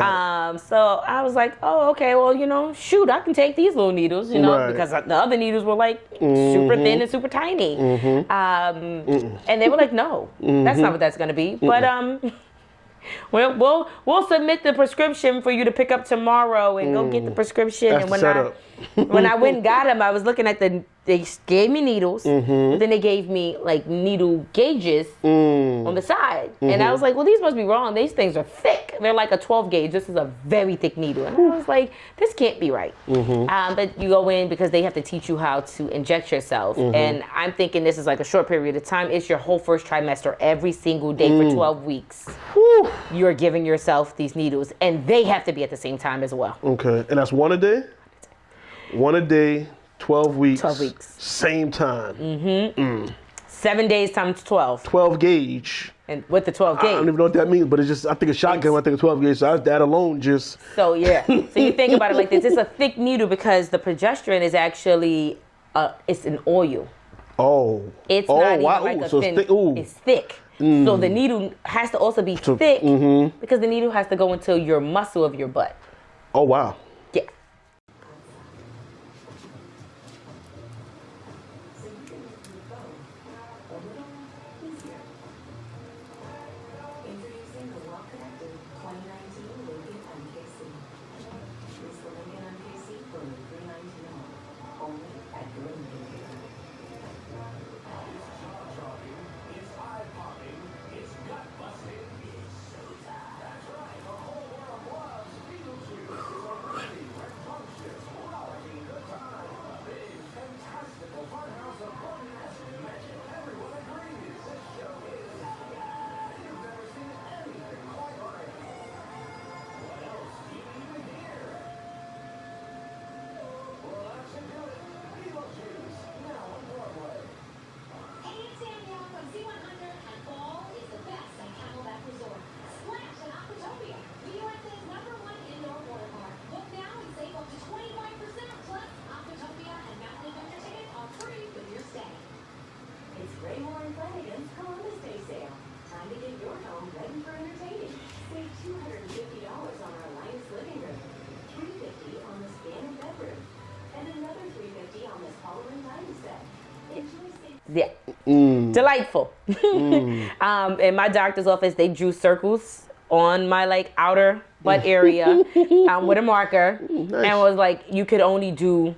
Speaker 3: So I was like, oh, okay, well, shoot, I can take these little needles, because the other needles were like super thin and super tiny. And they were like, no, that's not what that's going to be. But we'll submit the prescription for you to pick up tomorrow and go get the prescription.
Speaker 2: That's
Speaker 3: and when I went and got them, I was looking at they gave me needles, but then they gave me like needle gauges on the side. And I was like, well, these must be wrong. These things are thick. They're like a 12 gauge. This is a very thick needle. And I was like, this can't be right. But you go in because they have to teach you how to inject yourself. And I'm thinking this is like a short period of time. It's your whole first trimester every single day for 12 weeks. You're giving yourself these needles, and they have to be at the same time as well.
Speaker 2: Okay. And that's one a day? One a day, 12 weeks.
Speaker 3: 12 weeks.
Speaker 2: Same time.
Speaker 3: 7 days times 12.
Speaker 2: 12 gauge.
Speaker 3: And with the 12
Speaker 2: I
Speaker 3: gauge.
Speaker 2: don't even know what that means, but it's just, I think a shotgun, I think a 12 gauge, so that alone just...
Speaker 3: So yeah, so you think about it like this. It's a thick needle because the progesterone is actually, it's an oil.
Speaker 2: Oh.
Speaker 3: It's not even
Speaker 2: wow.
Speaker 3: like a
Speaker 2: So
Speaker 3: thin,
Speaker 2: it's thick.
Speaker 3: So the needle has to also be thick because the needle has to go into your muscle of your butt.
Speaker 2: Oh, wow.
Speaker 3: Yeah.
Speaker 5: Introducing the well-connected 2019 Lincoln MKC. Lease the Lincoln MKC for only $319, only at your Lincoln dealer.
Speaker 6: It's eye-popping, it's gut-busting, it's showtime. That's right, the whole world loves Beetlejuice. It's a really rambunctious, rollicking good time. A big, fantastical funhouse of romance and magic. Everyone agrees. This show is you've never seen anything quite like it. What else do you even hear? Well, that's it. Beetlejuice, now on Broadway.
Speaker 7: Hey, it's Danielle from C100, and fall is the best at Camelback Resort. Splash at Aquatopia, the USA's #1 indoor water park. Book now and save up to 25%. Plus, Aquatopia and Mountain Adventure tickets are free with your stay.
Speaker 5: It's Raymore and Flanagan's Columbus Day sale. Time to get your home ready for entertaining. Save $250 on our Alliance living room, $350 on this banner bedroom, and another $350 on this Halloween dining set. Enjoy safe.
Speaker 3: Yeah. Delightful. In my doctor's office, they drew circles on my like outer butt area with a marker and was like, you could only do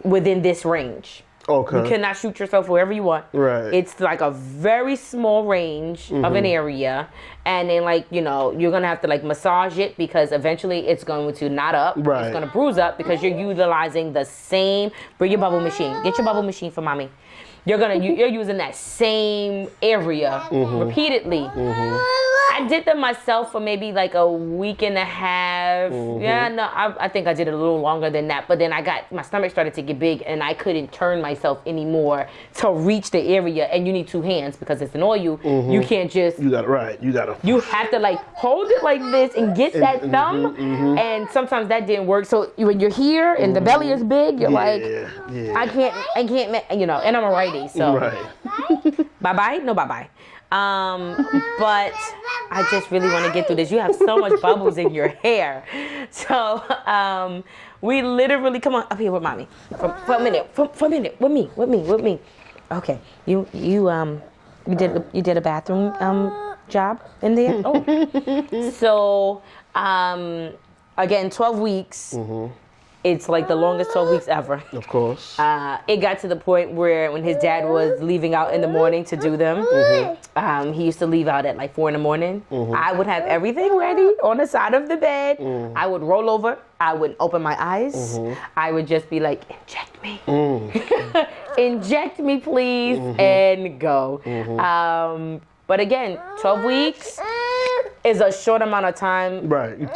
Speaker 3: within this range.
Speaker 2: Okay.
Speaker 3: You cannot shoot yourself wherever you want.
Speaker 2: Right.
Speaker 3: It's like a very small range of an area. And then like, you know, you're going to have to like massage it because eventually it's going to knot up.
Speaker 2: Right.
Speaker 3: It's going to bruise up because you're utilizing the same, bring your bubble machine. Get your bubble machine for mommy. You're using that same area repeatedly. I did them myself for maybe like a week and a half. Yeah, no, I think I did it a little longer than that. But then my stomach started to get big and I couldn't turn myself anymore to reach the area. And you need two hands because it's an oil. You can't just.
Speaker 2: You got it right.
Speaker 3: You have to like hold it like this and get that thumb. And sometimes that didn't work. So when you're here and the belly is big, you're like, I can't, you know, and I'm a righty. So bye-bye? No bye-bye. But I just really want to get through this. You have so much bubbles in your hair. So we literally, come on up here with mommy for a minute, for a minute, with me. Okay, you did a bathroom job in there. Oh, so again, 12 weeks. It's like the longest 12 weeks ever.
Speaker 2: Of course.
Speaker 3: It got to the point where when his dad was leaving out in the morning to do them, he used to leave out at like 4 in the morning. I would have everything ready on the side of the bed. I would roll over. I would open my eyes. I would just be like, inject me. Inject me, please, and go. But again, 12 weeks is a short amount of time.
Speaker 2: Right.
Speaker 3: You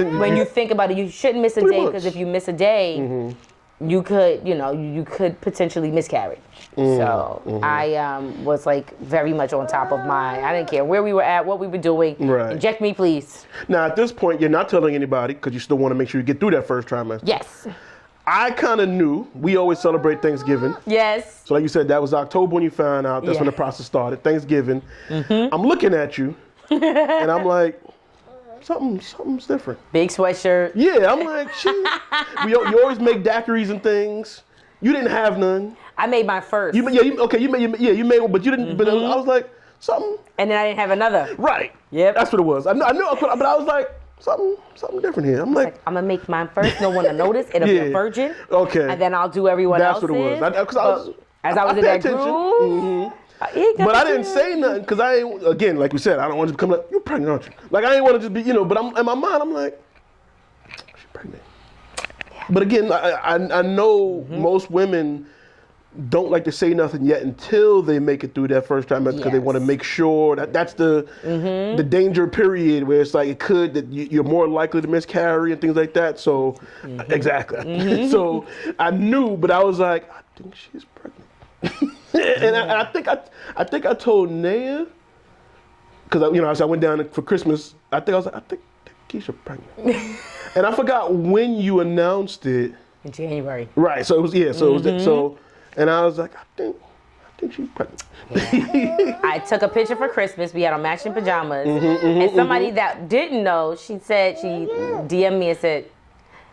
Speaker 3: think about it, you shouldn't miss a day because if you miss a day, you could potentially miscarry. So I was like very much on top of I didn't care where we were at, what we were doing.
Speaker 2: Right.
Speaker 3: Inject me, please.
Speaker 2: Now at this point, you're not telling anybody because you still want to make sure you get through that first trimester.
Speaker 3: Yes.
Speaker 2: I kind of knew. We always celebrate Thanksgiving.
Speaker 3: Yes.
Speaker 2: So like you said, that was October when you found out. That's when the process started. Thanksgiving. I'm looking at you, and I'm like, something's different.
Speaker 3: Big sweatshirt.
Speaker 2: Yeah, I'm like, you always make daiquiris and things. You didn't have none.
Speaker 3: I made my first.
Speaker 2: You made one, but you didn't. But I was like, something.
Speaker 3: And then I didn't have another.
Speaker 2: Right.
Speaker 3: Yep.
Speaker 2: That's what it was. I knew, but I was like, something different here. I'm like,
Speaker 3: I'm gonna make mine first. No one will notice. It'll be a virgin.
Speaker 2: Okay.
Speaker 3: And then I'll do everyone else's.
Speaker 2: That's what it was.
Speaker 3: As I was in that groove.
Speaker 2: But I didn't say nothing because I ain't, again, like we said, I don't want to become like, you're pregnant, aren't you? Like, I ain't want to just be, but in my mind, I'm like, she's pregnant. Yeah. But again, I know most women don't like to say nothing yet until they make it through that first time because they want to make sure that's the danger period where it's like you're more likely to miscarry and things like that. So, exactly. So I knew, but I was like, I think she's pregnant. And I think I told Naya, because I went down for Christmas. I think I was like, I think Keisha pregnant. And I forgot when you announced it.
Speaker 3: In January.
Speaker 2: Right. So it was So it was so, and I was like, I think she's pregnant.
Speaker 3: I took a picture for Christmas. We had on matching pajamas, and somebody that didn't know, she DM'd me and said,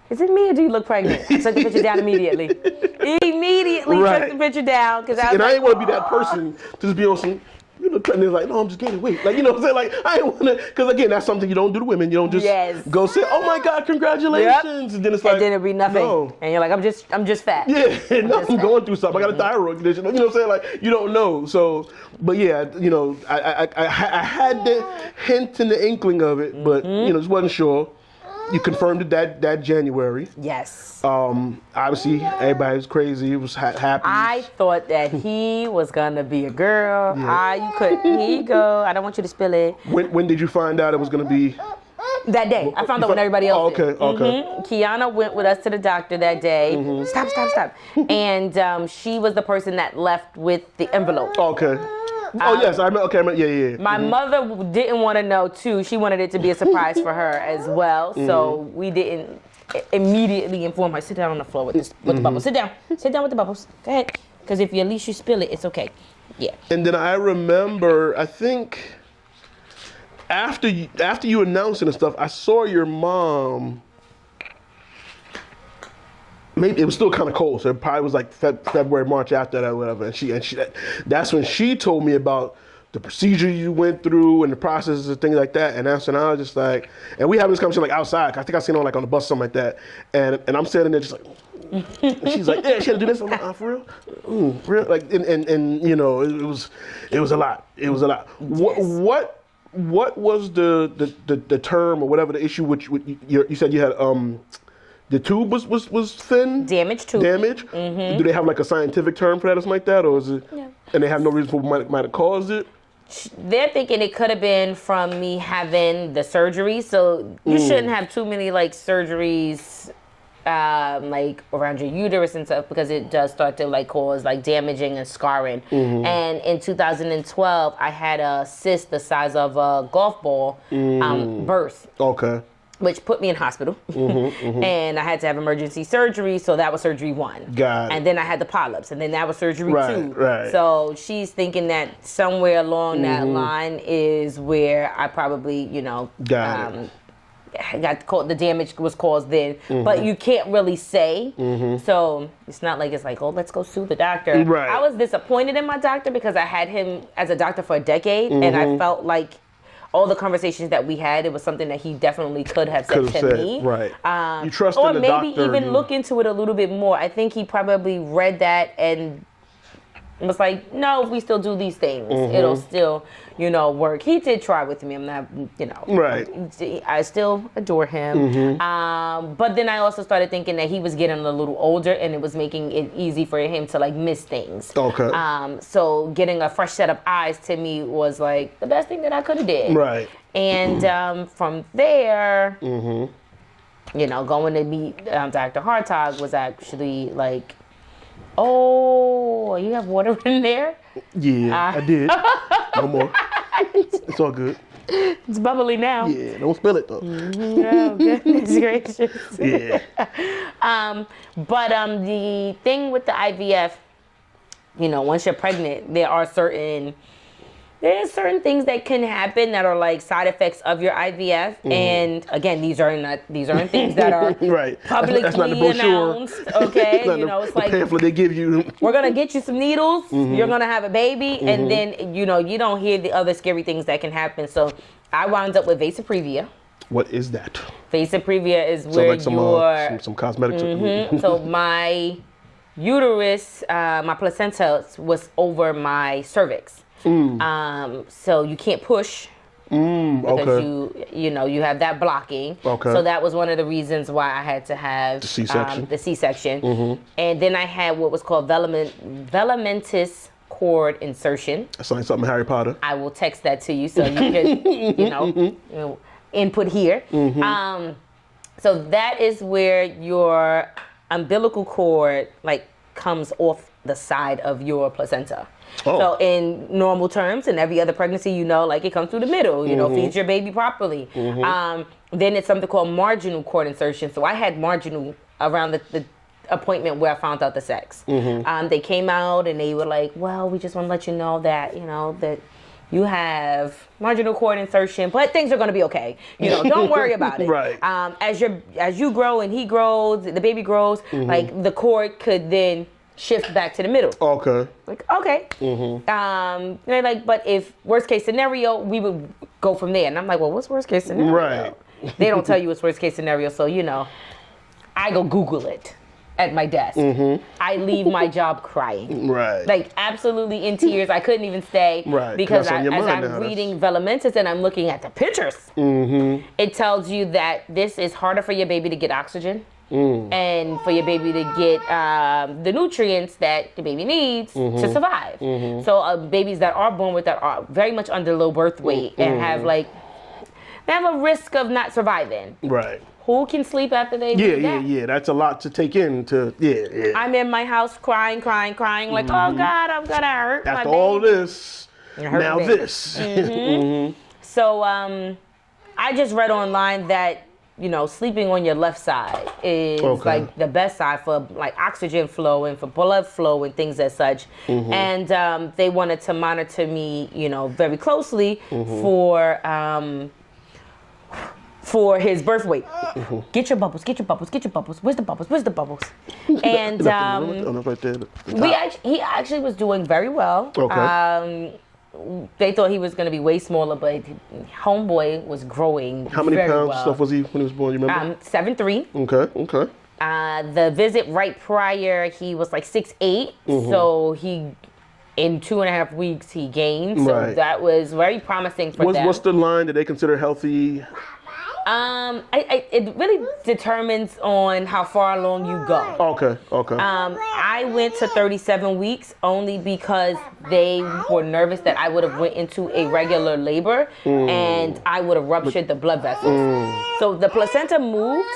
Speaker 3: "Is it me or do you look pregnant?" I took the picture down immediately.
Speaker 2: Right.
Speaker 3: Took the picture down because I was
Speaker 2: And
Speaker 3: like,
Speaker 2: I didn't want to be that person to just be on some. You look pregnant. Like, no, I'm just gaining weight. Like, you know what I'm saying? Like, I didn't want to, because again, that's something you don't do to women. You don't just go say, "Oh my God, congratulations," and then it's like,
Speaker 3: and then it'd be nothing.
Speaker 2: No.
Speaker 3: And you're like, I'm just fat.
Speaker 2: Yeah, I'm going through something. I got a thyroid condition. You know what I'm saying? Like, you don't know. So, but yeah, I had the hint and the inkling of it, but just wasn't sure. You confirmed it that January.
Speaker 3: Yes.
Speaker 2: Obviously, everybody was crazy. It was happy.
Speaker 3: I thought that he was gonna be a girl.
Speaker 2: Yeah.
Speaker 3: You couldn't. Here you go. I don't want you to spill it.
Speaker 2: When did you find out it was gonna be?
Speaker 3: That day. I found out when everybody else did.
Speaker 2: Okay.
Speaker 3: Kiana went with us to the doctor that day. Stop. And she was the person that left with the envelope.
Speaker 2: Okay. Oh yes, I remember. Okay, yeah.
Speaker 3: My mother didn't want to know too. She wanted it to be a surprise for her as well. So we didn't immediately inform her. Sit down on the floor with the bubbles. Sit down with the bubbles. Go ahead. Because if at least you spill it, it's okay. Yeah.
Speaker 2: And then I remember, I think after you announced it and stuff, I saw your mom. Maybe it was still kind of cold, so it probably was like February, March after that, or whatever. And that's when she told me about the procedure you went through and the processes and things like that. And that's when I was just like, and we having this conversation like outside. I think I seen her like on the bus or something like that. And I'm sitting there just like, and she's like, yeah, she had to do this. I'm like, for real? Real? Like, and it was a lot. It was a lot. What was the term or whatever the issue which you said you had the tube was thin?
Speaker 3: Damaged tube.
Speaker 2: Damage? Do they have like a scientific term for that or something like that? Or is it, and they have no reason for what might have caused it?
Speaker 3: They're thinking it could have been from me having the surgery. So you shouldn't have too many like surgeries like around your uterus and stuff, because it does start to like cause like damaging and scarring. And in 2012, I had a cyst the size of a golf ball burst.
Speaker 2: Okay.
Speaker 3: Which put me in hospital. And I had to have emergency surgery, so that was surgery 1.
Speaker 2: Got it.
Speaker 3: And then I had the polyps, and then that was surgery 2.
Speaker 2: Right.
Speaker 3: So she's thinking that somewhere along that line is where I probably,
Speaker 2: Got it.
Speaker 3: got caught, the damage was caused then. But you can't really say. So it's not like it's like, oh, let's go sue the doctor.
Speaker 2: Right.
Speaker 3: I was disappointed in my doctor because I had him as a doctor for a decade, and I felt like all the conversations that we had, it was something that he definitely could have said to me.
Speaker 2: Right. You trusted
Speaker 3: or
Speaker 2: the
Speaker 3: maybe
Speaker 2: doctor.
Speaker 3: even look into it a little bit more. I think he probably read that and was like, no, if we still do these things, it'll still, work. He did try with me. I'm not,
Speaker 2: Right.
Speaker 3: I still adore him. But then I also started thinking that he was getting a little older, and it was making it easy for him to like miss things.
Speaker 2: Okay.
Speaker 3: So getting a fresh set of eyes to me was like the best thing that I could have did.
Speaker 2: Right.
Speaker 3: And from there, going to meet Dr. Hartog was actually like, oh, you have water in there?
Speaker 2: Yeah, I did. No more. It's all good.
Speaker 3: It's bubbly now.
Speaker 2: Yeah, don't spill it though.
Speaker 3: Oh, goodness gracious.
Speaker 2: Yeah.
Speaker 3: But the thing with the IVF, once you're pregnant, there's certain things that can happen that are like side effects of your IVF. And again, these aren't things that are
Speaker 2: Right.
Speaker 3: publicly
Speaker 2: That's not the brochure.
Speaker 3: announced. Okay,
Speaker 2: It's
Speaker 3: it's like
Speaker 2: pamphlet they give you.
Speaker 3: we're gonna get you some needles. You're gonna have a baby, and then you don't hear the other scary things that can happen. So I wound up with vasoprevia.
Speaker 2: What is that?
Speaker 3: Vasoprevia is
Speaker 2: So
Speaker 3: where
Speaker 2: like some cosmetics.
Speaker 3: So my uterus, my placenta was over my cervix. So you can't push because you have that blocking.
Speaker 2: Okay.
Speaker 3: So that was one of the reasons why I had to have
Speaker 2: The C-section.
Speaker 3: the C-section. And then I had what was called velamentous cord insertion.
Speaker 2: That's like something Harry Potter.
Speaker 3: I will text that to you so you can, input here. So that is where your umbilical cord comes off the side of your placenta.
Speaker 2: Oh.
Speaker 3: So in normal terms, in every other pregnancy, like it comes through the middle, feeds your baby properly. Then it's something called marginal cord insertion. So I had marginal around the appointment where I found out the sex. They came out and they were like, well, we just want to let you know that, that you have marginal cord insertion, but things are going to be okay. Don't worry about it.
Speaker 2: Right.
Speaker 3: As you grow and he grows, the baby grows, like the cord could then shift back to the middle.
Speaker 2: Okay.
Speaker 3: Like, okay. They're like, but if worst case scenario, we would go from there. And I'm like, well, what's worst case scenario?
Speaker 2: Right.
Speaker 3: They don't tell you what's worst case scenario, so I go Google it at my desk. I leave my job crying.
Speaker 2: Right.
Speaker 3: Like absolutely in tears. I couldn't even stay.
Speaker 2: Right.
Speaker 3: Because
Speaker 2: That's on your
Speaker 3: as
Speaker 2: mind
Speaker 3: I'm
Speaker 2: now.
Speaker 3: reading Velamentis and I'm looking at the pictures, it tells you that this is harder for your baby to get oxygen and for your baby to get the nutrients that the baby needs to survive. So babies that are born with that are very much under low birth weight and have they have a risk of not surviving.
Speaker 2: Right.
Speaker 3: Who can sleep after they do that?
Speaker 2: Yeah. That's a lot to take in.
Speaker 3: I'm in my house crying, like, oh God, I'm gonna hurt my
Speaker 2: After
Speaker 3: baby.
Speaker 2: all this,
Speaker 3: Hurt
Speaker 2: now
Speaker 3: my baby.
Speaker 2: this.
Speaker 3: So I just read online that sleeping on your left side is like the best side for like oxygen flow and for blood flow and things as such. And they wanted to monitor me, very closely for his birth weight. Get your bubbles. Where's the bubbles? And
Speaker 2: right there.
Speaker 3: he actually was doing very well.
Speaker 2: Okay.
Speaker 3: They thought he was going to be way smaller, but homeboy was growing.
Speaker 2: How many
Speaker 3: very
Speaker 2: pounds
Speaker 3: well.
Speaker 2: stuff was he when he was born? You remember?
Speaker 3: 7'3".
Speaker 2: Okay.
Speaker 3: The visit right prior, he was like 6'8". So he, in 2.5 weeks, he gained. So that was very promising for them.
Speaker 2: What's the line that they consider healthy?
Speaker 3: It really determines on how far along you go.
Speaker 2: Okay.
Speaker 3: I went to 37 weeks only because they were nervous that I would have went into a regular labor and I would have ruptured the blood vessels. So the placenta moved.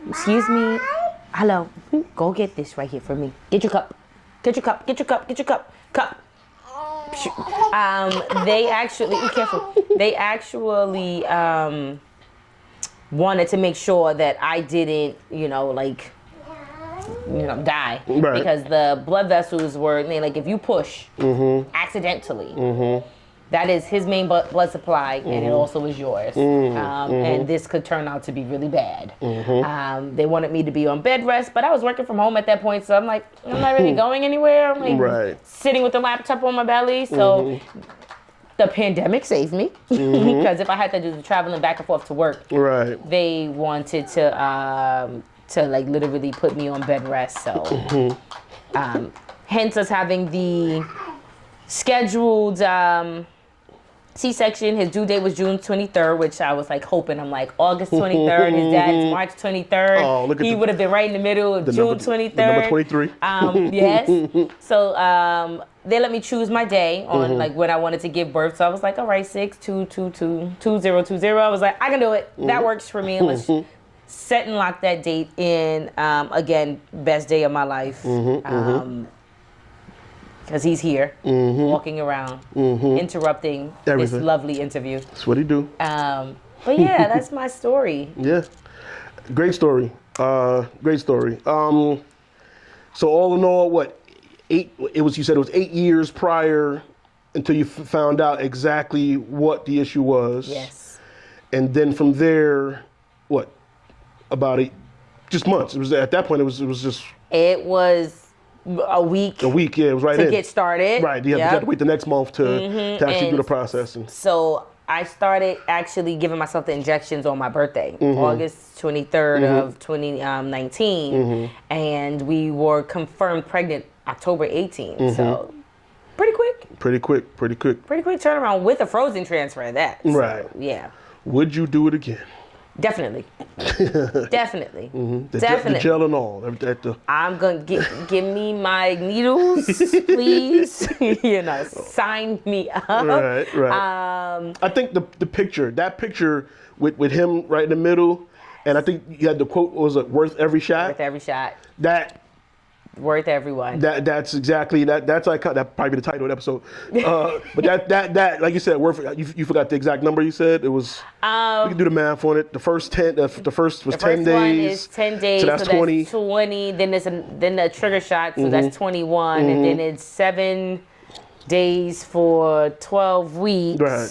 Speaker 3: Excuse me. Hello. Go get this right here for me. Get your cup. Cup. They actually, be careful. They actually wanted to make sure that I didn't, die.
Speaker 2: Right.
Speaker 3: Because the blood vessels were, if you push accidentally, that is his main blood supply, and it also is yours. And this could turn out to be really bad. They wanted me to be on bed rest, but I was working from home at that point, so I'm like, I'm not really going anywhere. I'm sitting with the laptop on my belly. So the pandemic saved me because if I had to do the traveling back and forth to work, they wanted to literally put me on bed rest. So hence us having the scheduled C-section. His due date was June 23rd, which I was hoping. I'm like, August 23rd. His dad's March 23rd.
Speaker 2: Oh, look at
Speaker 3: he would have been right in the middle of June 23rd.
Speaker 2: The number 23.
Speaker 3: Yes. So they let me choose my day on when I wanted to give birth. So I was like, all right, 6/2/22/2020. I was like, I can do it. That works for me. Let's set and lock that date in. Again, best day of my life. Because he's here, walking around, interrupting
Speaker 2: Everything.
Speaker 3: this lovely interview.
Speaker 2: That's what he do.
Speaker 3: But yeah, that's my story.
Speaker 2: Yeah, great story. Great story. So all in all, what 8? You said it was 8 years prior until you found out exactly what the issue was.
Speaker 3: Yes.
Speaker 2: And then from there, what? About just months. It was at that point. It was just.
Speaker 3: It was a week.
Speaker 2: A week, yeah, it was right
Speaker 3: to
Speaker 2: in.
Speaker 3: get started.
Speaker 2: Right, you have to wait the next month to actually do the process.
Speaker 3: So I started actually giving myself the injections on my birthday, August 23rd of 2019, and we were confirmed pregnant October 18th. So pretty quick.
Speaker 2: Pretty quick
Speaker 3: turnaround with a frozen transfer at that. So,
Speaker 2: right.
Speaker 3: Yeah.
Speaker 2: Would you do it again?
Speaker 3: Definitely. Definitely.
Speaker 2: The gel and all.
Speaker 3: I'm going to give me my needles, please. Sign me up.
Speaker 2: Right. I think the picture with him right in the middle, And I think you had the quote, was it worth every shot?
Speaker 3: Worth every shot.
Speaker 2: Worth
Speaker 3: everyone.
Speaker 2: That's exactly that. That's like that probably the title of the episode. But that like you said, you forgot the exact number you said. It was. We can do the math on it. The first 10. The first was 10 days.
Speaker 3: One is 10 days.
Speaker 2: So that's 20.
Speaker 3: 20. Then the trigger shot. So that's 21. And then it's 7 days for 12 weeks.
Speaker 2: Right.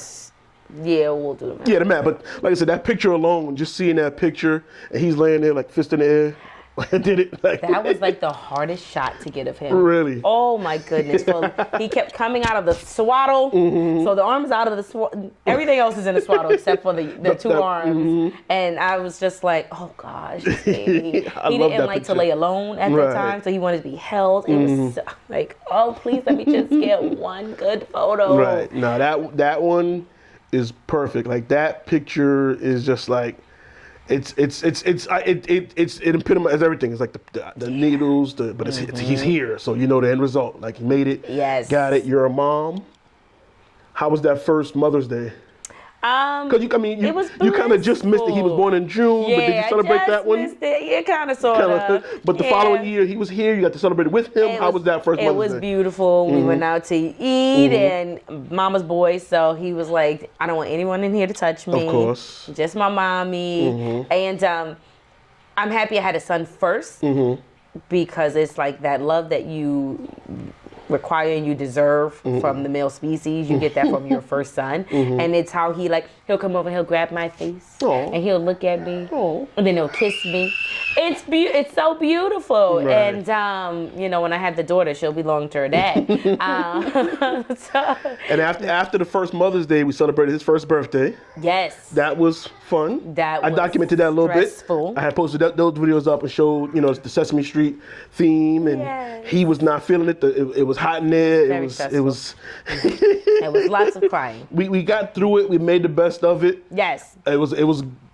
Speaker 3: Yeah, we'll do the math.
Speaker 2: Yeah, the math. But like I said, that picture alone, just seeing that picture, and he's laying there like fist in the air. Did it like
Speaker 3: that was like the hardest shot to get of him.
Speaker 2: Really?
Speaker 3: Oh my goodness. So he kept coming out of the swaddle. So the arms out of the swaddle. Everything else is in the swaddle except for the two arms. And I was just like, oh gosh, this baby. He didn't like to lay alone at that time, so he wanted to be held. It was so, like, oh, please let me just get one good photo.
Speaker 2: Right. No, that one is perfect. Like that picture is just like. It epitomizes everything. It's like the needles, but he's here, so you know the end result. Like he made it.
Speaker 3: Yes.
Speaker 2: Got it. You're a mom. How was that first Mother's Day? Because you kind of just missed it. He was born in June, but did you celebrate that one?
Speaker 3: Missed it. Yeah, kind of, sort of.
Speaker 2: But the following year, he was here. You got to celebrate it with him. How was that first Mother's Day?
Speaker 3: It was beautiful. We went out to eat, and Mama's boy, so he was like, I don't want anyone in here to touch me.
Speaker 2: Of course.
Speaker 3: Just my mommy. And I'm happy I had a son first, because it's like that love that you require and you deserve from the male species. You get that from your first son. And it's how he'll come over and he'll grab my face and he'll look at me and then he'll kiss me. It's so beautiful.
Speaker 2: Right.
Speaker 3: And when I have the daughter, she'll belong to her dad.
Speaker 2: And after the first Mother's Day, we celebrated his first birthday.
Speaker 3: Yes.
Speaker 2: That was fun. I documented that a little bit. I had posted those videos up and showed, the Sesame Street theme, and he was not feeling it. It was hot in there. It was
Speaker 3: It was lots of crying.
Speaker 2: We got through it. We made the best of it.
Speaker 3: Yes.
Speaker 2: It was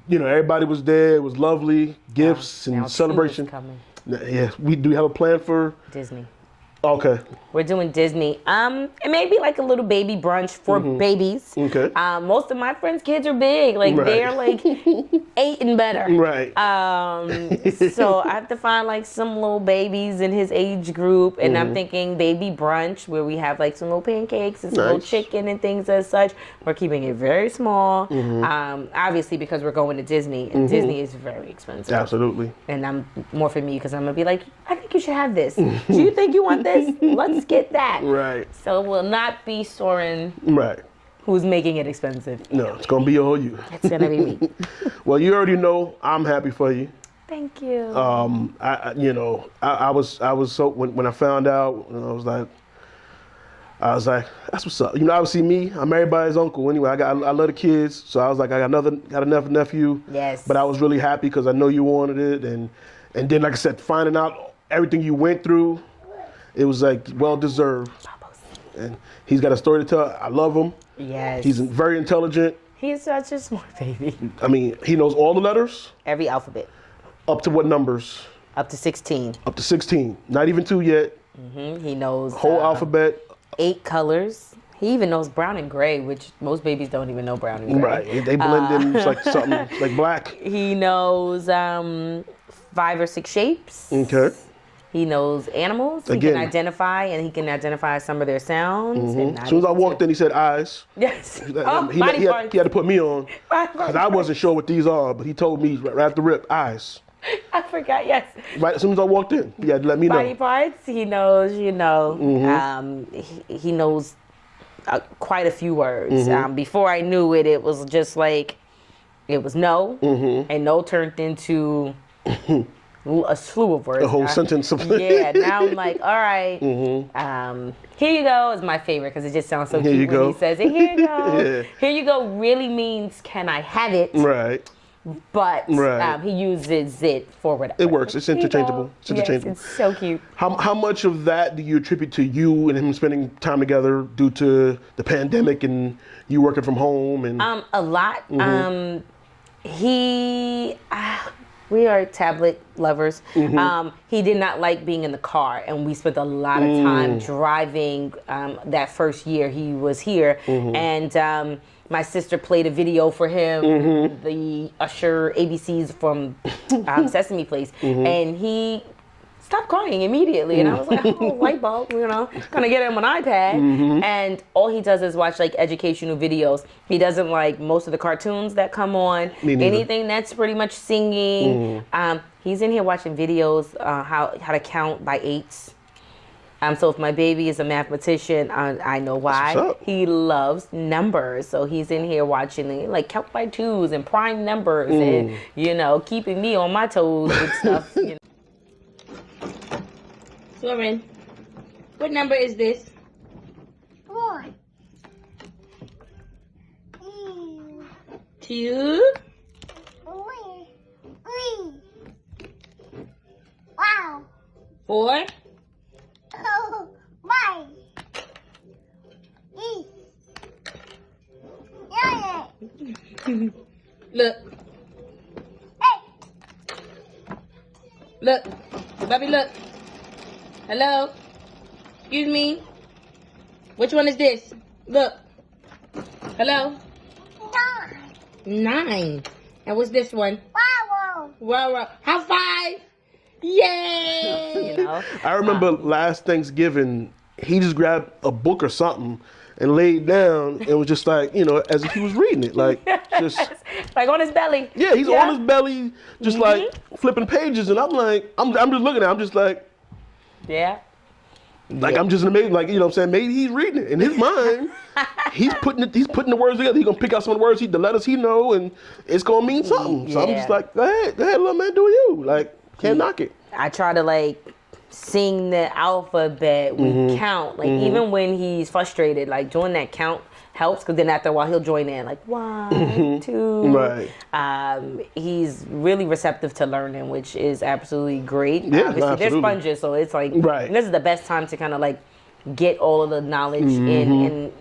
Speaker 2: everybody was there. It was lovely. Gifts and celebration.
Speaker 3: Coming.
Speaker 2: Yeah. Do we have a plan for
Speaker 3: Disney?
Speaker 2: Okay.
Speaker 3: We're doing Disney. And maybe like a little baby brunch for babies.
Speaker 2: Okay.
Speaker 3: Most of my friends' kids are big. Like they're like 8 and better.
Speaker 2: Right.
Speaker 3: So I have to find like some little babies in his age group, and I'm thinking baby brunch where we have like some little pancakes and some little chicken and things as such. We're keeping it very small. Obviously because we're going to Disney, and Disney is very expensive.
Speaker 2: Absolutely.
Speaker 3: And I'm more for me because I'm gonna be like, I think you should have this. Do you think you want this? Let's get that.
Speaker 2: Right.
Speaker 3: So it will not be Soren.
Speaker 2: Right.
Speaker 3: Who's making it expensive?
Speaker 2: No, it's gonna be all you.
Speaker 3: It's gonna be me.
Speaker 2: Well, you already know I'm happy for you.
Speaker 3: Thank you.
Speaker 2: I was so when I found out, I was like, that's what's up. Obviously me, I'm married by his uncle. Anyway, I love the kids, so I was like, I got another nephew.
Speaker 3: Yes.
Speaker 2: But I was really happy because I know you wanted it, and then like I said, finding out everything you went through, it was like well deserved. And he's got a story to tell. I love him.
Speaker 3: Yes.
Speaker 2: He's very intelligent.
Speaker 3: He's such a smart baby.
Speaker 2: I mean, he knows all the letters.
Speaker 3: Every alphabet.
Speaker 2: Up to what numbers?
Speaker 3: Up to 16.
Speaker 2: Up to 16. Not even 2 yet.
Speaker 3: He knows
Speaker 2: Whole alphabet.
Speaker 3: 8 colors. He even knows brown and gray, which most babies don't even know brown and gray.
Speaker 2: Right. They blend in. It's like something like black.
Speaker 3: He knows 5 or 6 shapes.
Speaker 2: Okay.
Speaker 3: He knows animals. He can identify some of their sounds.
Speaker 2: As soon as I walked in, he said eyes.
Speaker 3: Yes.
Speaker 2: He had to put me on because I wasn't sure what these are, but he told me right at the rip, eyes.
Speaker 3: I forgot. Yes.
Speaker 2: Right as soon as I walked in, he had to let me know.
Speaker 3: Body parts. He knows. He knows quite a few words. Before I knew it, it was just like it was no, and no turned into a slew of words.
Speaker 2: A whole sentence of
Speaker 3: yeah. Now I'm like, all right. Here you go is my favorite because it just sounds so cute when he says it. Here you go.
Speaker 2: Yeah.
Speaker 3: Here you go really means can I have it?
Speaker 2: Right.
Speaker 3: But he uses it for whatever.
Speaker 2: It works. It's interchangeable. It's interchangeable.
Speaker 3: Yes, it's so cute.
Speaker 2: How much of that do you attribute to you and him spending time together due to the pandemic and you working from home? And
Speaker 3: a lot. We are tablet lovers. He did not like being in the car, and we spent a lot of time driving that first year he was here. And my sister played a video for him, the Usher ABCs from Sesame Place, and he stopped crying immediately. And I was like, oh, light bulb, gonna get him an iPad. And all he does is watch like educational videos. He doesn't like most of the cartoons that come on. Anything that's pretty much singing. He's in here watching videos, how to count by 8s. So if my baby is a mathematician, I know why. He loves numbers. So he's in here watching like count by 2s and prime numbers and, keeping me on my toes with stuff. Soren, what number is this?
Speaker 1: 4.
Speaker 3: 2.
Speaker 1: 3. Wow.
Speaker 3: 4.
Speaker 1: Oh, my. 8.
Speaker 3: Look. Look. Bobby, look. Hello? Excuse me? Which one is this? Look. Hello? 9. And what's this one?
Speaker 1: Wow.
Speaker 3: Wow. High five! Yay!
Speaker 2: I remember last Thanksgiving, he just grabbed a book or something and laid down and was just like, as if he was reading it. Like, just...
Speaker 3: like on his belly.
Speaker 2: Yeah, he's on his belly, just like flipping pages. And I'm like, I'm just looking at it. I'm just like...
Speaker 3: Yeah.
Speaker 2: Like I'm just amazed, like maybe he's reading it in his mind. He's putting the words together. He's gonna pick out some of the words, the letters he know, and it's gonna mean something. So I'm just like, go ahead, little man, do you? Like, can't knock it.
Speaker 3: I try to like sing the alphabet. We count, like even when he's frustrated, like doing that count helps, because then after a while he'll join in, like 1, 2.
Speaker 2: Right.
Speaker 3: He's really receptive to learning, which is absolutely great.
Speaker 2: Yeah,
Speaker 3: Obviously, they're
Speaker 2: absolutely.
Speaker 3: sponges, so it's like
Speaker 2: Right.
Speaker 3: this is the best time to kind of like get all of the knowledge in. And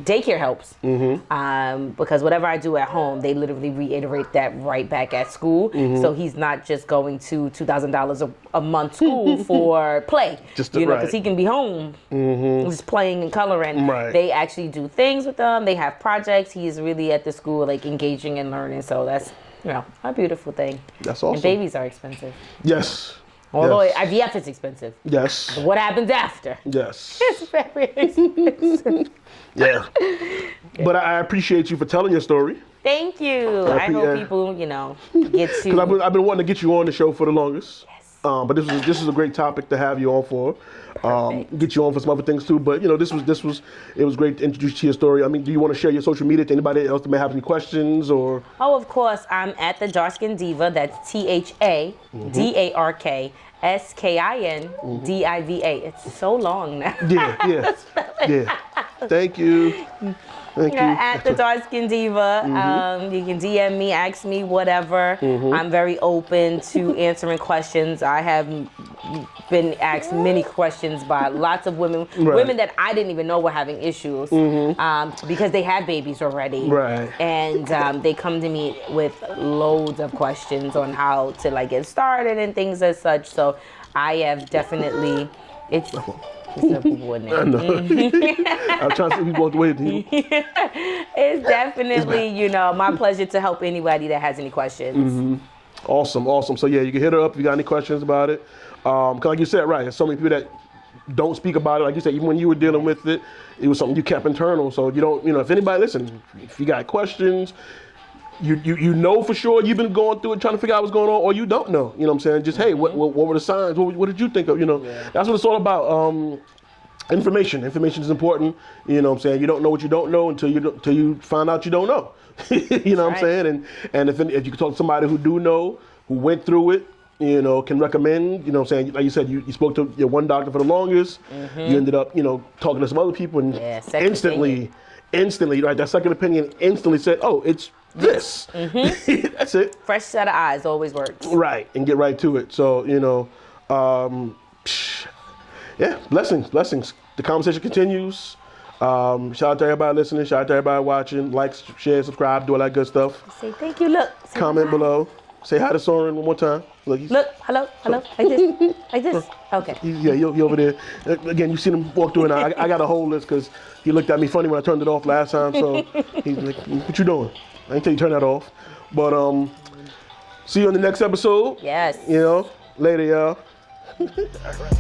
Speaker 3: daycare helps, because whatever I do at home, they literally reiterate that right back at school. So he's not just going to $2,000 a month school for play, because he can be home just playing and coloring.
Speaker 2: Right.
Speaker 3: They actually do things with them. They have projects. He's really at the school, like engaging and learning. So that's a beautiful thing.
Speaker 2: That's awesome.
Speaker 3: And babies are expensive.
Speaker 2: Yes.
Speaker 3: Although
Speaker 2: yes.
Speaker 3: IVF is expensive.
Speaker 2: Yes.
Speaker 3: What happens after?
Speaker 2: Yes.
Speaker 3: It's very expensive.
Speaker 2: Yeah. But I appreciate you for telling your story.
Speaker 3: Thank you. I hope people, get to.
Speaker 2: Because I've been wanting to get you on the show for the longest. Yes. But this is a great topic to have you on for. Get you on for some other things too. But it was great to introduce you to your story. I mean, do you want to share your social media to anybody else that may have any questions or?
Speaker 3: Oh, of course. I'm at the Dark Skin Diva. That's THADARKSKINDIVA. It's so long now.
Speaker 2: Yeah. Thank you. Thank you.
Speaker 3: At the Dark Skin Diva. You can DM me, ask me, whatever. I'm very open to answering questions. I have been asked many questions by lots of women, women that I didn't even know were having issues, because they have babies already.
Speaker 2: Right.
Speaker 3: And they come to me with loads of questions on how to get started and things as such. So I have definitely, it's a boo in there.
Speaker 2: I know. I'm trying to see if he walked away.
Speaker 3: It's definitely, my pleasure to help anybody that has any questions.
Speaker 2: Awesome. So yeah, you can hit her up if you got any questions about it. Because like you said, there's so many people that don't speak about it. Like you said, even when you were dealing with it, it was something you kept internal. So you don't, if anybody, listen, if you got questions, you know for sure you've been going through it trying to figure out what's going on, or you don't know. You know what I'm saying? Just, hey, what were the signs? What did you think of? That's what it's all about. Information. Information is important. You know what I'm saying? You don't know what you don't know until you find out you don't know. You know what I'm saying? And if you can talk to somebody who do know, who went through it, can recommend, what I'm saying? Like you said, you spoke to your one doctor for the longest. You ended up, talking to some other people, and instantly, right, that second opinion instantly said, oh, it's this. That's it.
Speaker 3: Fresh set of eyes always works.
Speaker 2: Right, and get right to it. So, yeah, blessings. The conversation continues. Shout out to everybody listening. Shout out to everybody watching. Like, share, subscribe, do all that good stuff.
Speaker 3: Say thank you. Look.
Speaker 2: Comment below. Say hi to Soren one more time. Look,
Speaker 3: Look, hello, like this, like this. Okay.
Speaker 2: Yeah, he over there. Again, you seen him walk through, and I got to hold this because he looked at me funny when I turned it off last time. So he's like, "What you doing?" I didn't tell you to turn that off. But see you on the next episode.
Speaker 3: Yes.
Speaker 2: You know, later, y'all.